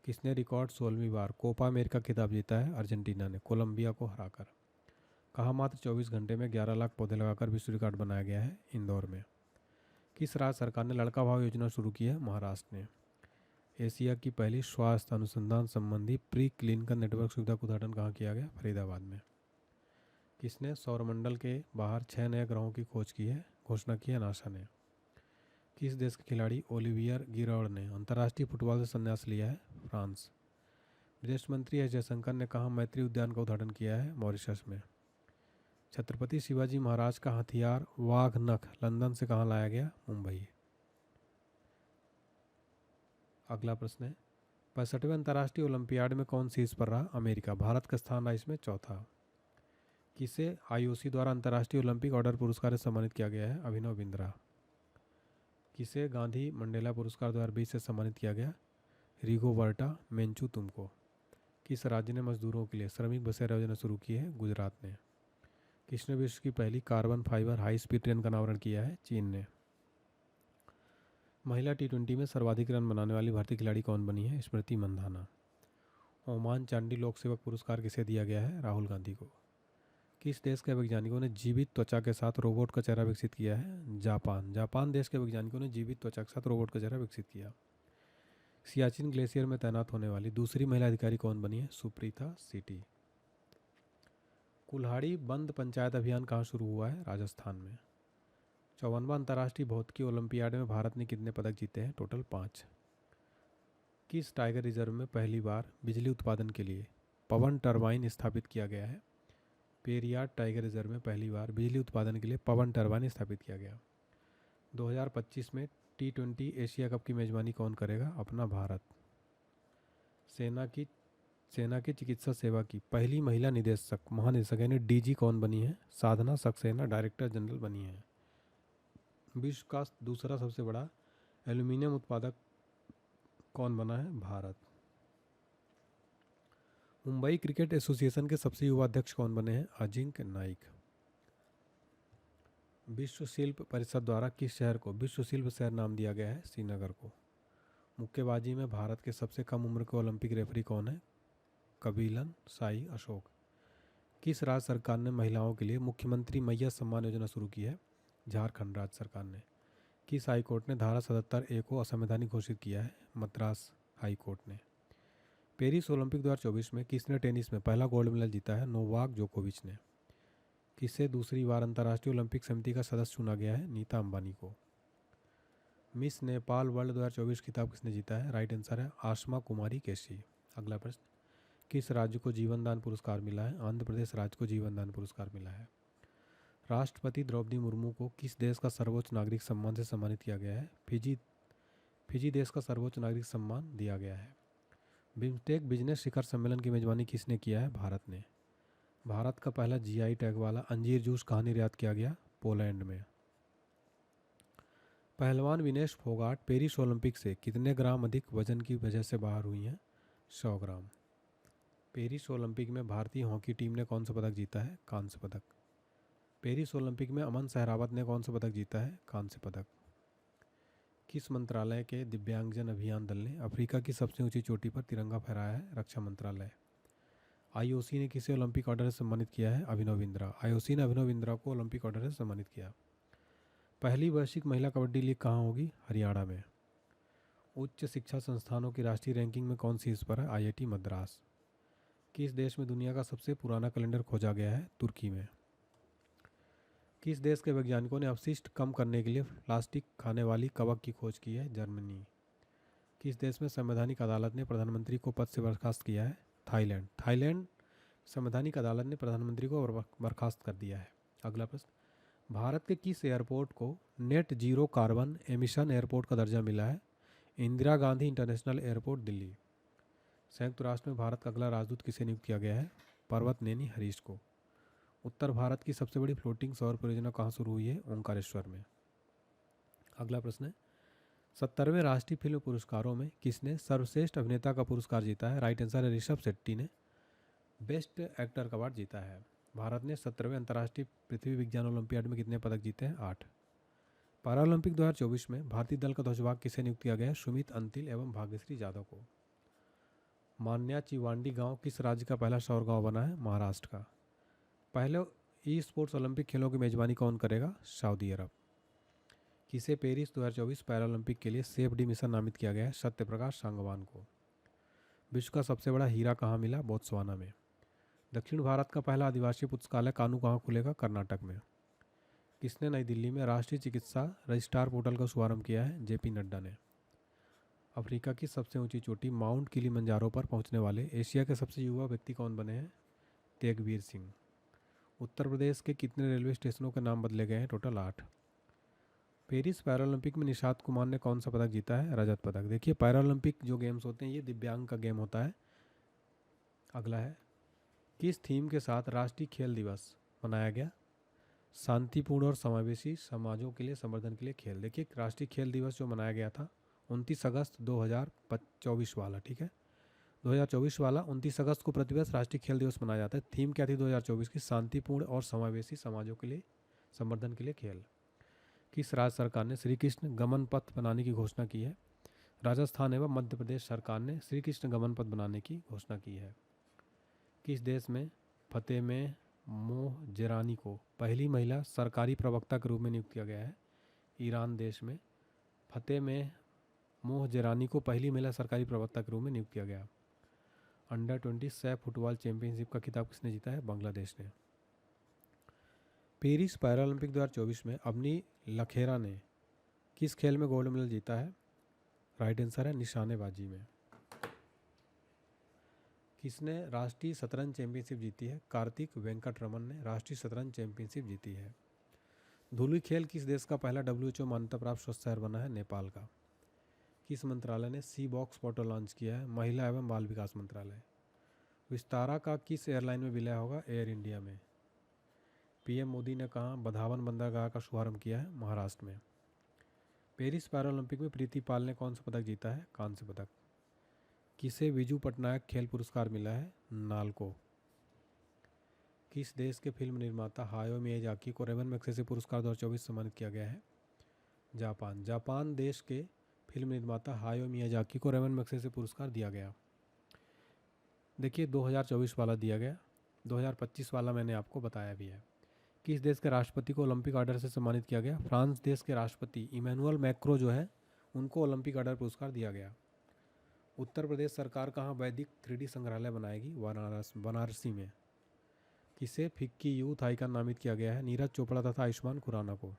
किसने रिकॉर्ड 16वीं बार कोपा अमेरिका खिताब जीता है? अर्जेंटीना ने, कोलंबिया को हराकर। कहाँ मात्र 24 घंटे में 11 लाख पौधे लगाकर विश्व रिकॉर्ड बनाया गया है? इंदौर में। किस राज्य सरकार ने लड़का भाव योजना शुरू की है? महाराष्ट्र ने। एशिया की पहली स्वास्थ्य अनुसंधान संबंधी प्री क्लिनिकल नेटवर्क सुविधा का उद्घाटन कहाँ किया गया? फरीदाबाद में। किसने सौरमंडल के बाहर 6 नए ग्रहों की खोज की है? घोषणा की है नासा ने। किस देश के खिलाड़ी ओलिवियर गिरौड ने अंतर्राष्ट्रीय फुटबॉल से संन्यास लिया है? फ्रांस। विदेश मंत्री एस जयशंकर ने कहाँ मैत्री उद्यान का उद्घाटन किया है? मॉरिशस में। छत्रपति शिवाजी महाराज का हथियार वाघ नख लंदन से कहाँ लाया गया? मुंबई। अगला प्रश्न है, 65वें अंतर्राष्ट्रीय ओलंपियाड में कौन शीर्ष पर रहा? अमेरिका। भारत का स्थान रहा इसमें चौथा। किसे आईओसी द्वारा अंतर्राष्ट्रीय ओलंपिक ऑर्डर पुरस्कार से सम्मानित किया गया है? अभिनव बिंद्रा। किसे गांधी मंडेला पुरस्कार 2020 से सम्मानित किया गया? रिगोबर्टा मेंचू तुमको। किस राज्य ने मजदूरों के लिए श्रमिक बसें योजना शुरू की है? गुजरात ने। किसने विश्व की पहली carbon fibre high speed train का अनावरण किया है? चीन ने। महिला टी20 में सर्वाधिक रन बनाने वाली भारतीय खिलाड़ी कौन बनी है? स्मृति मंधाना। ओमान चांडी लोक सेवक पुरस्कार किसे दिया गया है? राहुल गांधी को। किस देश के वैज्ञानिकों ने जीवित त्वचा के साथ रोबोट का चेहरा विकसित किया है? जापान। जापान देश के वैज्ञानिकों ने जीवित त्वचा के साथ रोबोट का चेहरा विकसित किया। सियाचिन ग्लेशियर में तैनात होने वाली दूसरी महिला अधिकारी कौन बनी है? सुप्रीता सिटी। कुल्हाड़ी बंद पंचायत अभियान कहाँ शुरू हुआ है? राजस्थान में। 54वां अंतर्राष्ट्रीय भौतिकी ओलंपियाड में भारत ने कितने पदक जीते हैं? टोटल 5। किस टाइगर रिजर्व में पहली बार बिजली उत्पादन के लिए पवन टरबाइन स्थापित किया गया है? पेरियार टाइगर रिजर्व में पहली बार बिजली उत्पादन के लिए पवन टरबाइन स्थापित किया गया। 2025 में T20 एशिया कप की मेजबानी कौन करेगा? अपना भारत। सेना की चिकित्सा सेवा की पहली महिला निदेशक महानिदेशक यानी डीजी कौन बनी है? साधना सक्सेना डायरेक्टर जनरल बनी है। विश्व का दूसरा सबसे बड़ा एल्यूमिनियम उत्पादक कौन बना है? भारत। मुंबई क्रिकेट एसोसिएशन के सबसे युवा अध्यक्ष कौन बने हैं? अजिंक्य नाइक। विश्व शिल्प परिषद द्वारा किस शहर को विश्व शिल्प शहर नाम दिया गया है? श्रीनगर को। मुक्केबाजी में भारत के सबसे कम उम्र के ओलंपिक रेफरी कौन है? कबीलन साई अशोक। किस राज्य सरकार ने महिलाओं के लिए मुख्यमंत्री मैया सम्मान योजना शुरू की है? झारखंड राज्य सरकार ने। किस हाई कोर्ट ने धारा 77A को असंवैधानिक घोषित किया है? मद्रास हाई कोर्ट ने। पेरिस ओलंपिक 2024 में किसने टेनिस में पहला गोल्ड मेडल जीता है? नोवाक जोकोविच ने। किसे दूसरी बार अंतर्राष्ट्रीय ओलंपिक समिति का सदस्य चुना गया है? नीता अंबानी को। मिस नेपाल वर्ल्ड 2024 खिताब किसने जीता है? राइट आंसर है आसमा कुमारी केसी। अगला प्रश्न, किस राज्य को जीवन दान पुरस्कार मिला है? आंध्र प्रदेश राज्य को जीवन दान पुरस्कार मिला है। राष्ट्रपति द्रौपदी मुर्मू को किस देश का सर्वोच्च नागरिक सम्मान से सम्मानित किया गया है? फिजी देश का सर्वोच्च नागरिक सम्मान दिया गया है। बिम्स्टेक बिजनेस शिखर सम्मेलन की मेजबानी किसने किया है? भारत ने। भारत का पहला जीआई टैग वाला अंजीर जूस कहाँ निर्यात किया गया? पोलैंड में। पहलवान विनेश फोगाट पेरिस ओलंपिक से कितने ग्राम अधिक वजन की वजह से बाहर हुई हैं? 100 ग्राम। पेरिस ओलंपिक में भारतीय हॉकी टीम ने कौन सा पदक जीता है? कांस्य पदक। पेरिस ओलंपिक में अमन सहरावत ने कौन सा पदक जीता है? कांस्य पदक। किस मंत्रालय के दिव्यांगजन अभियान दल ने अफ्रीका की सबसे ऊंची चोटी पर तिरंगा फहराया है? रक्षा मंत्रालय। आईओसी ने किसे ओलंपिक ऑर्डर से सम्मानित किया है? अभिनव बिंद्रा। आईओसी ने अभिनव बिंद्रा को ओलंपिक ऑर्डर से सम्मानित किया। पहली वैश्विक महिला कबड्डी लीग कहाँ होगी? हरियाणा में। उच्च शिक्षा संस्थानों की राष्ट्रीय रैंकिंग में कौन शीर्ष पर है? आईआईटी मद्रास। किस देश में दुनिया का सबसे पुराना कैलेंडर खोजा गया है? तुर्की में। किस देश के वैज्ञानिकों ने अपशिष्ट कम करने के लिए प्लास्टिक खाने वाली कवक की खोज की है? जर्मनी। किस देश में संवैधानिक अदालत ने प्रधानमंत्री को पद से बर्खास्त किया है? थाईलैंड। थाईलैंड संवैधानिक अदालत ने प्रधानमंत्री को बर्खास्त कर दिया है। अगला प्रश्न, भारत के किस एयरपोर्ट को net zero carbon emission airport का दर्जा मिला है? Indira Gandhi international airport, Delhi. संयुक्त राष्ट्र में भारत का अगला राजदूत किसे नियुक्त किया गया है? पर्वत नेनी हरीश को। उत्तर भारत की सबसे बड़ी फ्लोटिंग सौर परियोजना कहाँ शुरू हुई है? ओंकारेश्वर में। अगला प्रश्न है, 70वें राष्ट्रीय फिल्म पुरस्कारों में किसने सर्वश्रेष्ठ अभिनेता का पुरस्कार जीता है? राइट आंसर है ऋषभ शेट्टी ने बेस्ट एक्टर का अवार्ड जीता है। भारत ने 70वें अंतर्राष्ट्रीय पृथ्वी विज्ञान ओलंपियाड में कितने पदक जीते हैं? 8। पैरालंपिक 2024 में भारतीय दल का ध्वजवाहक किसे नियुक्त किया गया है? सुमित अंतिल एवं भाग्यश्री यादव को। मान्या चिवांडी गांव किस राज्य का पहला सौर गांव बना है? महाराष्ट्र का। पहले ई स्पोर्ट्स ओलंपिक खेलों की मेजबानी कौन करेगा? सऊदी अरब। किसे पेरिस 2024 पैरालंपिक के लिए सेफ डी मिशन नामित किया गया है? सत्यप्रकाश सांगवान को। विश्व का सबसे बड़ा हीरा कहाँ मिला? बोत्सवाना में। दक्षिण भारत का पहला आदिवासी पुस्तकालय कानू कहाँ खुलेगा? कर्नाटक में। किसने नई दिल्ली में राष्ट्रीय चिकित्सा रजिस्ट्रार पोर्टल का शुभारंभ किया है? जेपी नड्डा ने। अफ्रीका की सबसे ऊंची चोटी माउंट किलिमंजारो पर पहुंचने वाले एशिया के सबसे युवा व्यक्ति कौन बने हैं? तेगवीर सिंह। उत्तर प्रदेश के कितने रेलवे स्टेशनों के नाम बदले गए हैं? टोटल 8। पेरिस पैरालंपिक में निशात कुमार ने कौन सा पदक जीता है? रजत पदक। देखिए पैरालंपिक जो गेम्स होते हैं ये दिव्यांग का गेम होता है। अगला है, किस थीम के साथ राष्ट्रीय खेल दिवस मनाया गया? शांतिपूर्ण और समावेशी समाजों के लिए संवर्धन के लिए खेल। देखिए राष्ट्रीय खेल दिवस जो मनाया गया था 29 अगस्त 2024 वाला, ठीक है, 2024 वाला 29 अगस्त को प्रतिवर्ष राष्ट्रीय खेल दिवस मनाया जाता है। थीम क्या थी 2024 की? शांतिपूर्ण और समावेशी समाजों के लिए संवर्धन के लिए खेल। किस राज्य सरकार ने श्री कृष्ण गमन पथ बनाने की घोषणा की है? राजस्थान एवं मध्य प्रदेश सरकार ने श्री कृष्ण गमन पथ बनाने की घोषणा की है। किस देश में फतेह में मोहजेरानी को पहली महिला सरकारी प्रवक्ता के रूप में नियुक्त किया गया है? ईरान देश में फतेह में मोहजेरानी को पहली महिला सरकारी प्रवक्ता के रूप में नियुक्त किया गया। अंडर 20 सैफ फुटबॉल चैंपियनशिप का खिताब किसने जीता है? बांग्लादेश ने। पेरिस पैरालंपिक 2024 में अवनी लखेरा ने किस खेल में गोल्ड मेडल जीता है? राइट आंसर है निशानेबाजी में। किसने राष्ट्रीय शतरंज चैंपियनशिप जीती है? कार्तिक वेंकटरमन ने राष्ट्रीय शतरंज चैंपियनशिप जीती है। धुली खेल किस देश का पहला WHO मान्यता प्राप्त स्वस्थ शहर बना है? नेपाल का। किस मंत्रालय ने सी बॉक्स पोर्टल लॉन्च किया है? महिला एवं बाल विकास मंत्रालय। विस्तारा का किस एयरलाइन में विलय होगा? एयर इंडिया में। पीएम मोदी ने कहा बधावन बंदरगाह का शुभारंभ किया है? महाराष्ट्र में। पेरिस पैरालंपिक में प्रीति पाल ने कौन सा पदक जीता है? कांस्य पदक। किसे विजू पटनायक खेल पुरस्कार मिला है? नाल को। किस देश के फिल्म निर्माता हायो मियाजाकी को रेमन मैग्सेसे पुरस्कार 2024 सम्मानित किया गया है? जापान। जापान देश के फिल्म निर्माता हायो मियाजाकी को रेमन मैग्सेसे पुरस्कार दिया गया। देखिए 2024 वाला दिया गया, 2025 वाला मैंने आपको बताया भी है। किस देश के राष्ट्रपति को ओलंपिक ऑर्डर से सम्मानित किया गया? फ्रांस देश के राष्ट्रपति इमैनुअल मैक्रो जो है उनको ओलंपिक ऑर्डर पुरस्कार दिया गया। उत्तर प्रदेश सरकार कहाँ वैदिक 3D संग्रहालय बनाएगी? बनारसी में। किसे फिक्की यूथ आइकन नामित किया गया है? नीरज चोपड़ा तथा आयुष्मान खुराना को।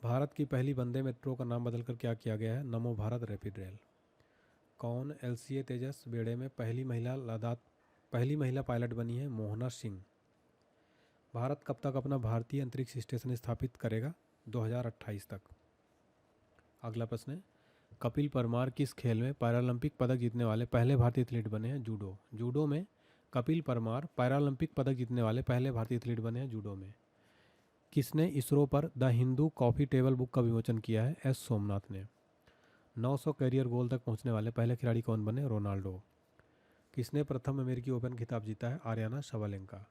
भारत की पहली वंदे मेट्रो का नाम बदलकर क्या किया गया है? नमो भारत रैपिड रेल। कौन LCA तेजस बेड़े में पहली महिला पायलट बनी है? मोहना सिंह। भारत कब तक अपना भारतीय अंतरिक्ष स्टेशन स्थापित करेगा? 2028 तक। अगला प्रश्न है, कपिल परमार किस खेल में पैरालंपिक पदक जीतने वाले पहले भारतीय एथलीट बने हैं? जूडो। जूडो में कपिल परमार पैरालंपिक पदक जीतने वाले पहले भारतीय एथलीट बने हैं जूडो में। किसने इसरो पर the Hindu coffee table book का विमोचन किया है? S सोमनाथ ने। 900 कैरियर गोल तक पहुंचने वाले पहले खिलाड़ी कौन बने? रोनाल्डो। किसने प्रथम अमेरिकी ओपन खिताब जीता है? आर्याना शबालेंका।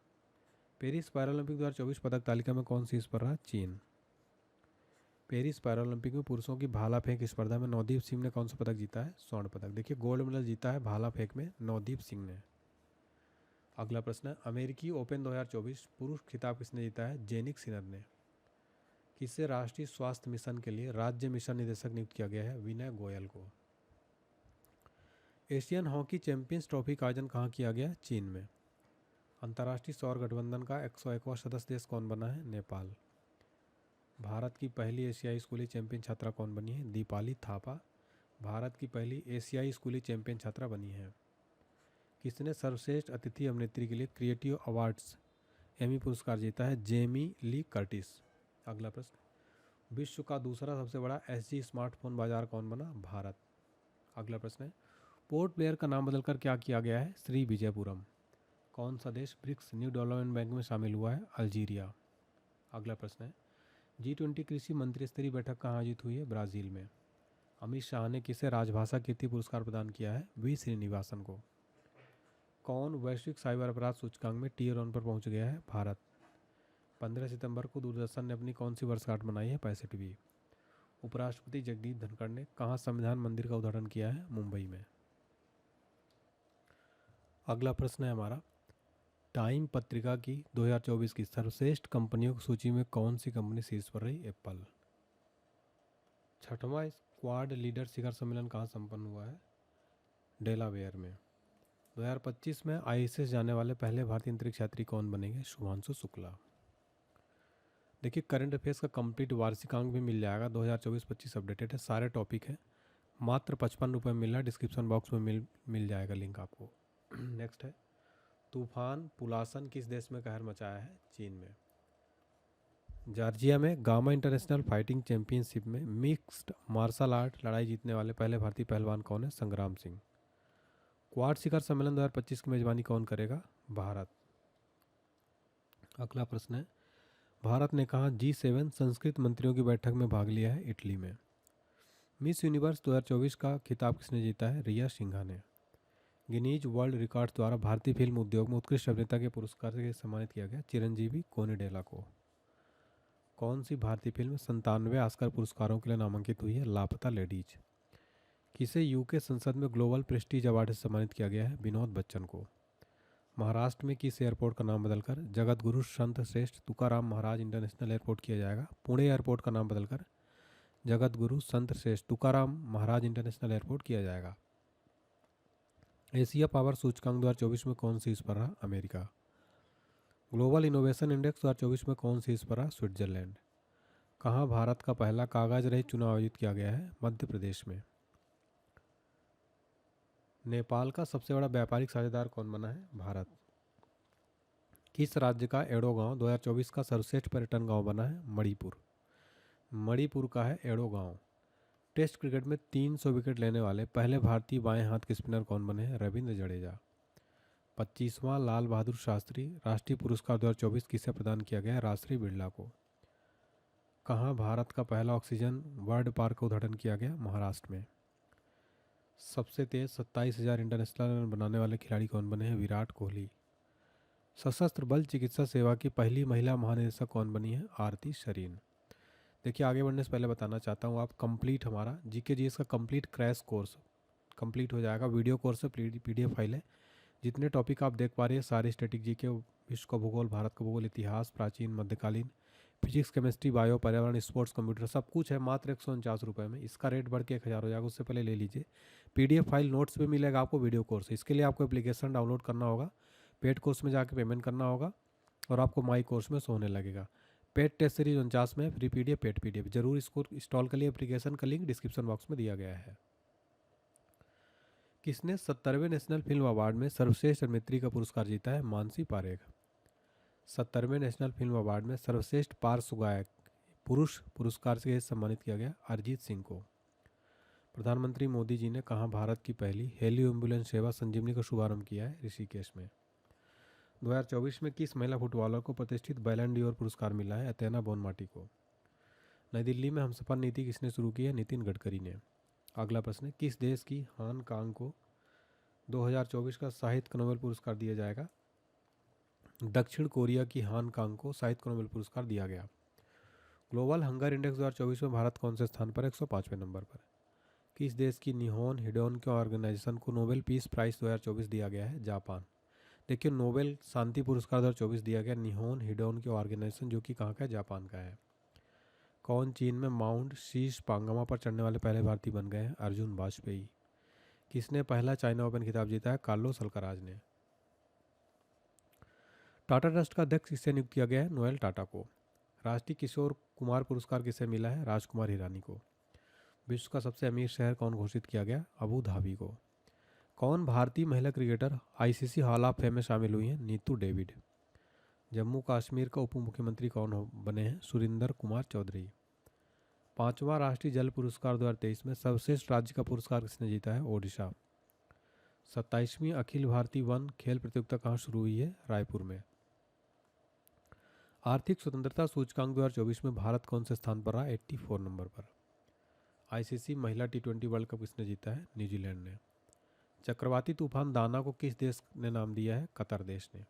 पेरिस पैरालंपिक 2024 पदक तालिका में कौन शीर्ष पर रहा? चीन। पेरिस पैरालंपिक में पुरुषों की भाला फेंक स्पर्धा में नवदीप सिंह ने कौन सा पदक जीता है? स्वर्ण पदक। देखिए गोल्ड मेडल जीता है भाला फेंक में नवदीप सिंह ने। अगला प्रश्न है, अमेरिकी ओपन 2024 पुरुष खिताब किसने जीता है? जेनिक सिनर ने। किसे राष्ट्रीय स्वास्थ्य मिशन के लिए राज्य मिशन निदेशक नियुक्त किया गया है? विनय गोयल को। एशियन हॉकी चैंपियंस ट्रॉफी का आयोजन कहाँ किया गया? चीन में। अंतर्राष्ट्रीय सौर गठबंधन का 101वां सदस्य देश कौन बना है? नेपाल। भारत की पहली एशियाई स्कूली चैंपियन छात्रा कौन बनी है? दीपाली थापा भारत की पहली एशियाई स्कूली चैंपियन छात्रा बनी है। किसने सर्वश्रेष्ठ अतिथि अभिनेत्री के लिए क्रिएटिव अवार्ड्स एमी पुरस्कार जीता है? Jamie Lee Curtis. अगला प्रश्न, विश्व का दूसरा सबसे बड़ा एसजी स्मार्टफोन बाजार कौन बना? भारत। अगला प्रश्न है, पोर्ट ब्लेयर का नाम बदलकर क्या किया गया है? श्री विजयपुरम। कौन सा देश ब्रिक्स न्यू डेवलपमेंट बैंक में शामिल हुआ है? अल्जीरिया। अगला प्रश्न है, G20 कृषि मंत्री स्तरीय बैठक कहाँ आयोजित हुई है? ब्राज़ील में। अमित शाह ने किसे राजभाषा कीर्ति पुरस्कार प्रदान किया है? वी श्रीनिवासन को। कौन वैश्विक साइबर अपराध सूचकांक में टियर 1 पर पहुंच गया है? भारत। 15 सितंबर को दूरदर्शन ने अपनी कौन सी वर्षगांठ मनाई है? 65वीं। उपराष्ट्रपति जगदीप धनखड़ ने कहाँ संविधान मंदिर का उद्घाटन किया है? मुंबई में। अगला प्रश्न है हमारा, टाइम पत्रिका की 2024 की सर्वश्रेष्ठ कंपनियों की सूची में कौन सी कंपनी शीर्ष पर रही? एप्पल। 6वां क्वाड लीडर शिखर सम्मेलन कहाँ संपन्न हुआ है? डेलावेयर में। 2025 में आईएसएस जाने वाले पहले भारतीय अंतरिक्ष यात्री कौन बनेंगे? शुभांशु शुक्ला। देखिए, करंट अफेयर्स का कंप्लीट वार्षिकांक भी मिल जाएगा, 2024-25 अपडेटेड है, सारे टॉपिक हैं, मात्र 55 रुपये मिल रहा है, डिस्क्रिप्शन बॉक्स में मिल जाएगा लिंक आपको। नेक्स्ट है, तूफान पुलासन किस देश में कहर मचाया है? चीन में। जॉर्जिया में गामा इंटरनेशनल फाइटिंग चैंपियनशिप में मिक्स्ड मार्शल आर्ट लड़ाई जीतने वाले पहले भारतीय पहलवान कौन है? संग्राम सिंह। क्वाड शिखर सम्मेलन 2025 की मेजबानी कौन करेगा? भारत। अगला प्रश्न है, भारत ने कहा G7 संस्कृत मंत्रियों की बैठक में भाग लिया है? इटली में। मिस यूनिवर्स 2024 का खिताब किसने जीता है? रिया सिंघा ने। गिनीज वर्ल्ड रिकॉर्ड्स द्वारा भारतीय फिल्म उद्योग में उत्कृष्ट अभिनेता के पुरस्कार से सम्मानित किया गया चिरंजीवी कोनिडेला को। कौन सी भारतीय फिल्म 97 ऑस्कर पुरस्कारों के लिए नामांकित हुई है? लापता लेडीज। किसे यूके संसद में ग्लोबल प्रेस्टीज अवार्ड से सम्मानित किया गया है? विनोद बच्चन को। महाराष्ट्र में किस एयरपोर्ट का नाम बदलकर जगत गुरु संत श्रेष्ठ तुकाराम महाराज इंटरनेशनल एयरपोर्ट किया जाएगा? पुणे एयरपोर्ट का नाम बदलकर जगत गुरु संत श्रेष्ठ तुकाराम महाराज इंटरनेशनल एयरपोर्ट किया जाएगा। एशिया पावर सूचकांक 2024 में कौन शीर्ष पर रहा? अमेरिका। ग्लोबल इनोवेशन इंडेक्स 2024 में कौन शीर्ष पर रहा? स्विट्जरलैंड। कहाँ भारत का पहला कागज रहित चुनाव आयोजित किया गया है? मध्य प्रदेश में। नेपाल का सबसे बड़ा व्यापारिक साझेदार कौन बना है? भारत। किस राज्य का एडो गांव 2024 का सर्वश्रेष्ठ पर्यटन गांव बना है? मणिपुर। मणिपुर का है एडो गांव। टेस्ट क्रिकेट में 300 विकेट लेने वाले पहले भारतीय बाएं हाथ के स्पिनर कौन बने हैं? रविंद्र जडेजा। 25वां लाल बहादुर शास्त्री राष्ट्रीय पुरस्कार 2024 किसे प्रदान किया गया है? राजश्री बिरला को। कहाँ भारत का पहला ऑक्सीजन वर्ल्ड पार्क का उद्घाटन किया गया? महाराष्ट्र में। सबसे तेज 27,000 इंटरनेशनल रन बनाने वाले खिलाड़ी कौन बने हैं? विराट कोहली। सशस्त्र बल चिकित्सा सेवा की पहली महिला महानिदेशक कौन बनी है? आरती शरीन। देखिए, आगे बढ़ने से पहले बताना चाहता हूँ, आप कंप्लीट हमारा जीके जीएस का कंप्लीट क्रैश कोर्स कंप्लीट हो जाएगा। वीडियो कोर्स से PDF फाइल है, जितने टॉपिक आप देख पा रहे हैं सारे स्टैटिक जीके, विश्व का भूगोल, भारत का भूगोल, इतिहास, प्राचीन, मध्यकालीन, फिजिक्स, केमिस्ट्री, बायो, पर्यावरण, स्पोर्ट्स, कंप्यूटर, सब कुछ है मात्र 149 रुपये में। इसका रेट बढ़ के 1000 हो जाएगा, उससे पहले ले लीजिए। PDF फाइल नोट्स भी मिलेगा आपको, वीडियो कोर्स। इसके लिए आपको एप्लीकेशन डाउनलोड करना होगा, पेड कोर्स में जाके पेमेंट करना होगा और आपको माई कोर्स में सोने लगेगा। पेड टेस्ट सीरीज 49 में, फ्री PDF, पेड PDF जरूर इसको इंस्टॉल कर लिए। एप्लीकेशन का लिंक डिस्क्रिप्शन बॉक्स में दिया गया है। किसने 70वें नेशनल फिल्म अवार्ड में सर्वश्रेष्ठ अभिनेत्री का पुरस्कार जीता है? मानसी पारेख। 70वें नेशनल फिल्म अवार्ड में सर्वश्रेष्ठ पार्श्व गायक पुरुष पुरस्कार से सम्मानित किया गया अरिजीत सिंह को। प्रधानमंत्री मोदी जी ने कहाँ भारत की पहली हेली एम्बुलेंस सेवा संजीवनी का शुभारंभ किया है? ऋषिकेश में। 2024 में किस महिला फुटबॉलर को प्रतिष्ठित बैलन डी'ओर पुरस्कार मिला है? एथेना बोनमाटी को। नई दिल्ली में हमसफर नीति किसने शुरू की है? नितिन गडकरी ने। अगला प्रश्न है, किस देश की हान कांग को 2024 का साहित्य नोबेल पुरस्कार दिया जाएगा? दक्षिण कोरिया की हान कांग को साहित्य नोबेल पुरस्कार दिया गया। ग्लोबल हंगर इंडेक्स 2024 में भारत कौन से स्थान पर? 105वें नंबर पर। किस देश की निहोन हिडोन ऑर्गेनाइजेशन को नोबेल पीस प्राइज 2024 दिया गया है? जापान। देखिए, नोबेल शांति पुरस्कार 2024 दिया गया निहोन हिडोन ऑर्गेनाइजेशन, जो कि कहाँ का है? जापान का है। कौन चीन में माउंट शीश पांगामा पर चढ़ने वाले पहले भारतीय बन गए हैं? अर्जुन वाजपेयी। किसने पहला चाइना ओपन खिताब जीता है? कार्लोस अल्काराज ने। टाटा ट्रस्ट का अध्यक्ष किसे नियुक्त किया गया है? नोएल टाटा को। राष्ट्रीय किशोर कुमार पुरस्कार किसे मिला है? राजकुमार हिरानी को। विश्व का सबसे अमीर शहर कौन घोषित किया गया? अबू धाबी को। कौन भारतीय महिला cricketer ICC hall of fame में शामिल हुई हैं? नीतू डेविड। जम्मू कश्मीर का उप मुख्यमंत्री कौन बने हैं? सुरिंदर कुमार चौधरी। पांचवा राष्ट्रीय जल पुरस्कार 2023 में सर्वश्रेष्ठ राज्य का पुरस्कार किसने जीता है? ओडिशा। 27वीं अखिल भारतीय वन खेल प्रतियोगिता कहाँ शुरू हुई है? रायपुर में। आर्थिक स्वतंत्रता सूचकांक 2024 में भारत कौन से स्थान पर रहा? 84 नंबर पर। आईसीसी महिला T20 वर्ल्ड कप किसने जीता है? न्यूजीलैंड ने। चक्रवाती तूफान दाना को किस देश ने नाम दिया है? कतर देश ने।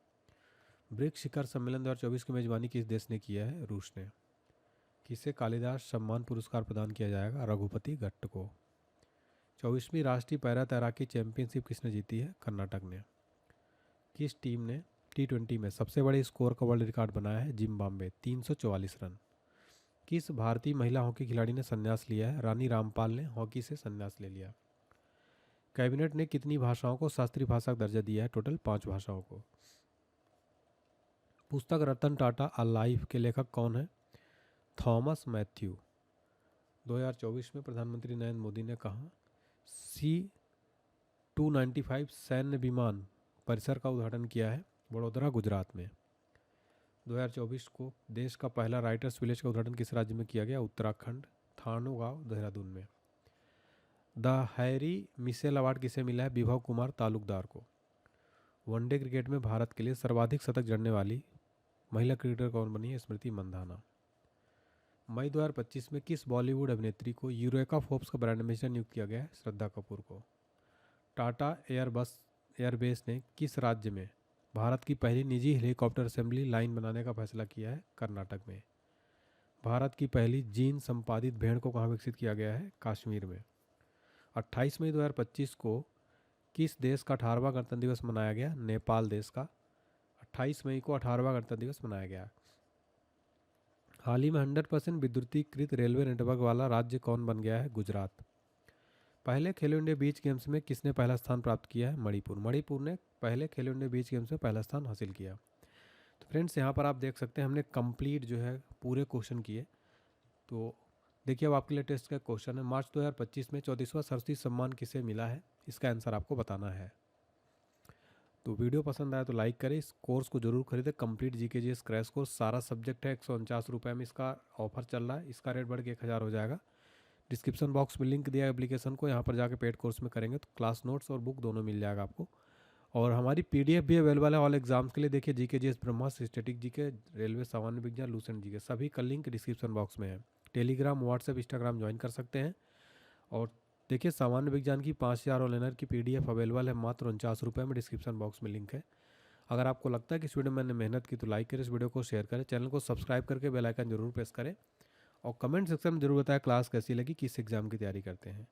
ब्रिक्स शिखर सम्मेलन 2024 की मेजबानी किस देश ने किया है? रूस ने। किसे कालिदास सम्मान पुरस्कार प्रदान किया जाएगा? रघुपति भट्ट को। 24वीं राष्ट्रीय पैरा तैराकी चैंपियनशिप किसने जीती है? कर्नाटक ने। किस टीम ने T20 में सबसे बड़े स्कोर का वर्ल्ड रिकॉर्ड बनाया है? Zimbabwe 344 run. किस भारतीय महिला हॉकी खिलाड़ी ने संन्यास लिया है? रानी रामपाल ने हॉकी से संन्यास ले लिया। कैबिनेट ने कितनी भाषाओं को शास्त्रीय भाषा का दर्जा दिया है? टोटल 5 भाषाओं को। पुस्तक रतन टाटा अ लाइफ के लेखक कौन है? Thomas Matthew. 2024 में प्रधानमंत्री नरेंद्र मोदी ने कहा C-295 सैन्य विमान परिसर का उद्घाटन किया है? वडोदरा गुजरात में। 2024 को देश का पहला राइटर्स विलेज का उद्घाटन किस राज्य में किया गया? उत्तराखंड, थानो गांव, देहरादून में। द हैरी मिशेल अवार्ड किसे मिला है? विभव कुमार तालुकदार को। वनडे क्रिकेट में भारत के लिए सर्वाधिक शतक जड़ने वाली महिला क्रिकेटर कौन बनी है? स्मृति मंधाना। मई 2025 में किस बॉलीवुड अभिनेत्री को यूरेका फोर्ब्स का ब्रांड एम्बेसडर नियुक्त किया गया है? श्रद्धा कपूर को। टाटा एयरबेस ने किस राज्य में भारत की पहली निजी हेलीकॉप्टर असेंबली लाइन बनाने का फैसला किया है? कर्नाटक में। भारत की पहली जीन संपादित भेड़ को कहाँ विकसित किया गया है? कश्मीर में। 28 मई 2025 को किस देश का 18वां गणतंत्र दिवस मनाया गया? नेपाल देश का 28 मई को 18वां गणतंत्र दिवस मनाया गया। हाल ही में 100% विद्युतीकृत रेलवे नेटवर्क वाला राज्य कौन बन गया है? गुजरात। पहले खेलो इंडिया बीच गेम्स में किसने पहला स्थान प्राप्त किया है? मणिपुर ने पहले खेलो इंडिया बीच गेम्स में पहला स्थान हासिल किया। तो फ्रेंड्स यहाँ पर आप देख सकते हैं हमने कंप्लीट जो है पूरे क्वेश्चन किए। तो देखिए अब आपके लिए टेस्ट का क्वेश्चन है, मार्च 2025 में 34वां सरस्वती सम्मान किसे मिला है? इसका आंसर आपको बताना है। तो वीडियो पसंद आया तो लाइक करें, इस कोर्स को जरूर खरीदें। कंप्लीट GKGS क्रैश कोर्स सारा सब्जेक्ट है, 149 रुपये में इसका ऑफर चल रहा है। इसका रेट बढ़ के 1000 हो जाएगा। डिस्क्रिप्शन बॉक्स में लिंक दिया है एप्लीकेशन को, यहाँ पर जाकर पेड कोर्स में करेंगे तो क्लास नोट्स और बुक दोनों मिल जाएगा आपको। और हमारी PDF भी अवेलेबल है ऑल एग्जाम्स के लिए। देखिए GKGS ब्रह्मास्त्र, स्टैटिक GK, रेलवे सामान्य विज्ञान, लूसेंट GK, सभी का लिंक डिस्क्रिप्शन बॉक्स में है। टेलीग्राम, व्हाट्सएप, इंस्टाग्राम ज्वाइन कर सकते हैं। और देखिए सामान्य विज्ञान की 5000 ऑनलाइनर की PDF अवेलेबल है मात्र 49 रुपये में। डिस्क्रिप्शन बॉक्स में लिंक है। अगर आपको लगता है कि इस वीडियो में मैंने मेहनत की तो लाइक करें, इस वीडियो को शेयर करें, चैनल को सब्सक्राइब करके बेल आइकन जरूर प्रेस करें और कमेंट सेक्शन में जरूर बताएं क्लास कैसी लगी, किस एग्जाम की तैयारी करते हैं।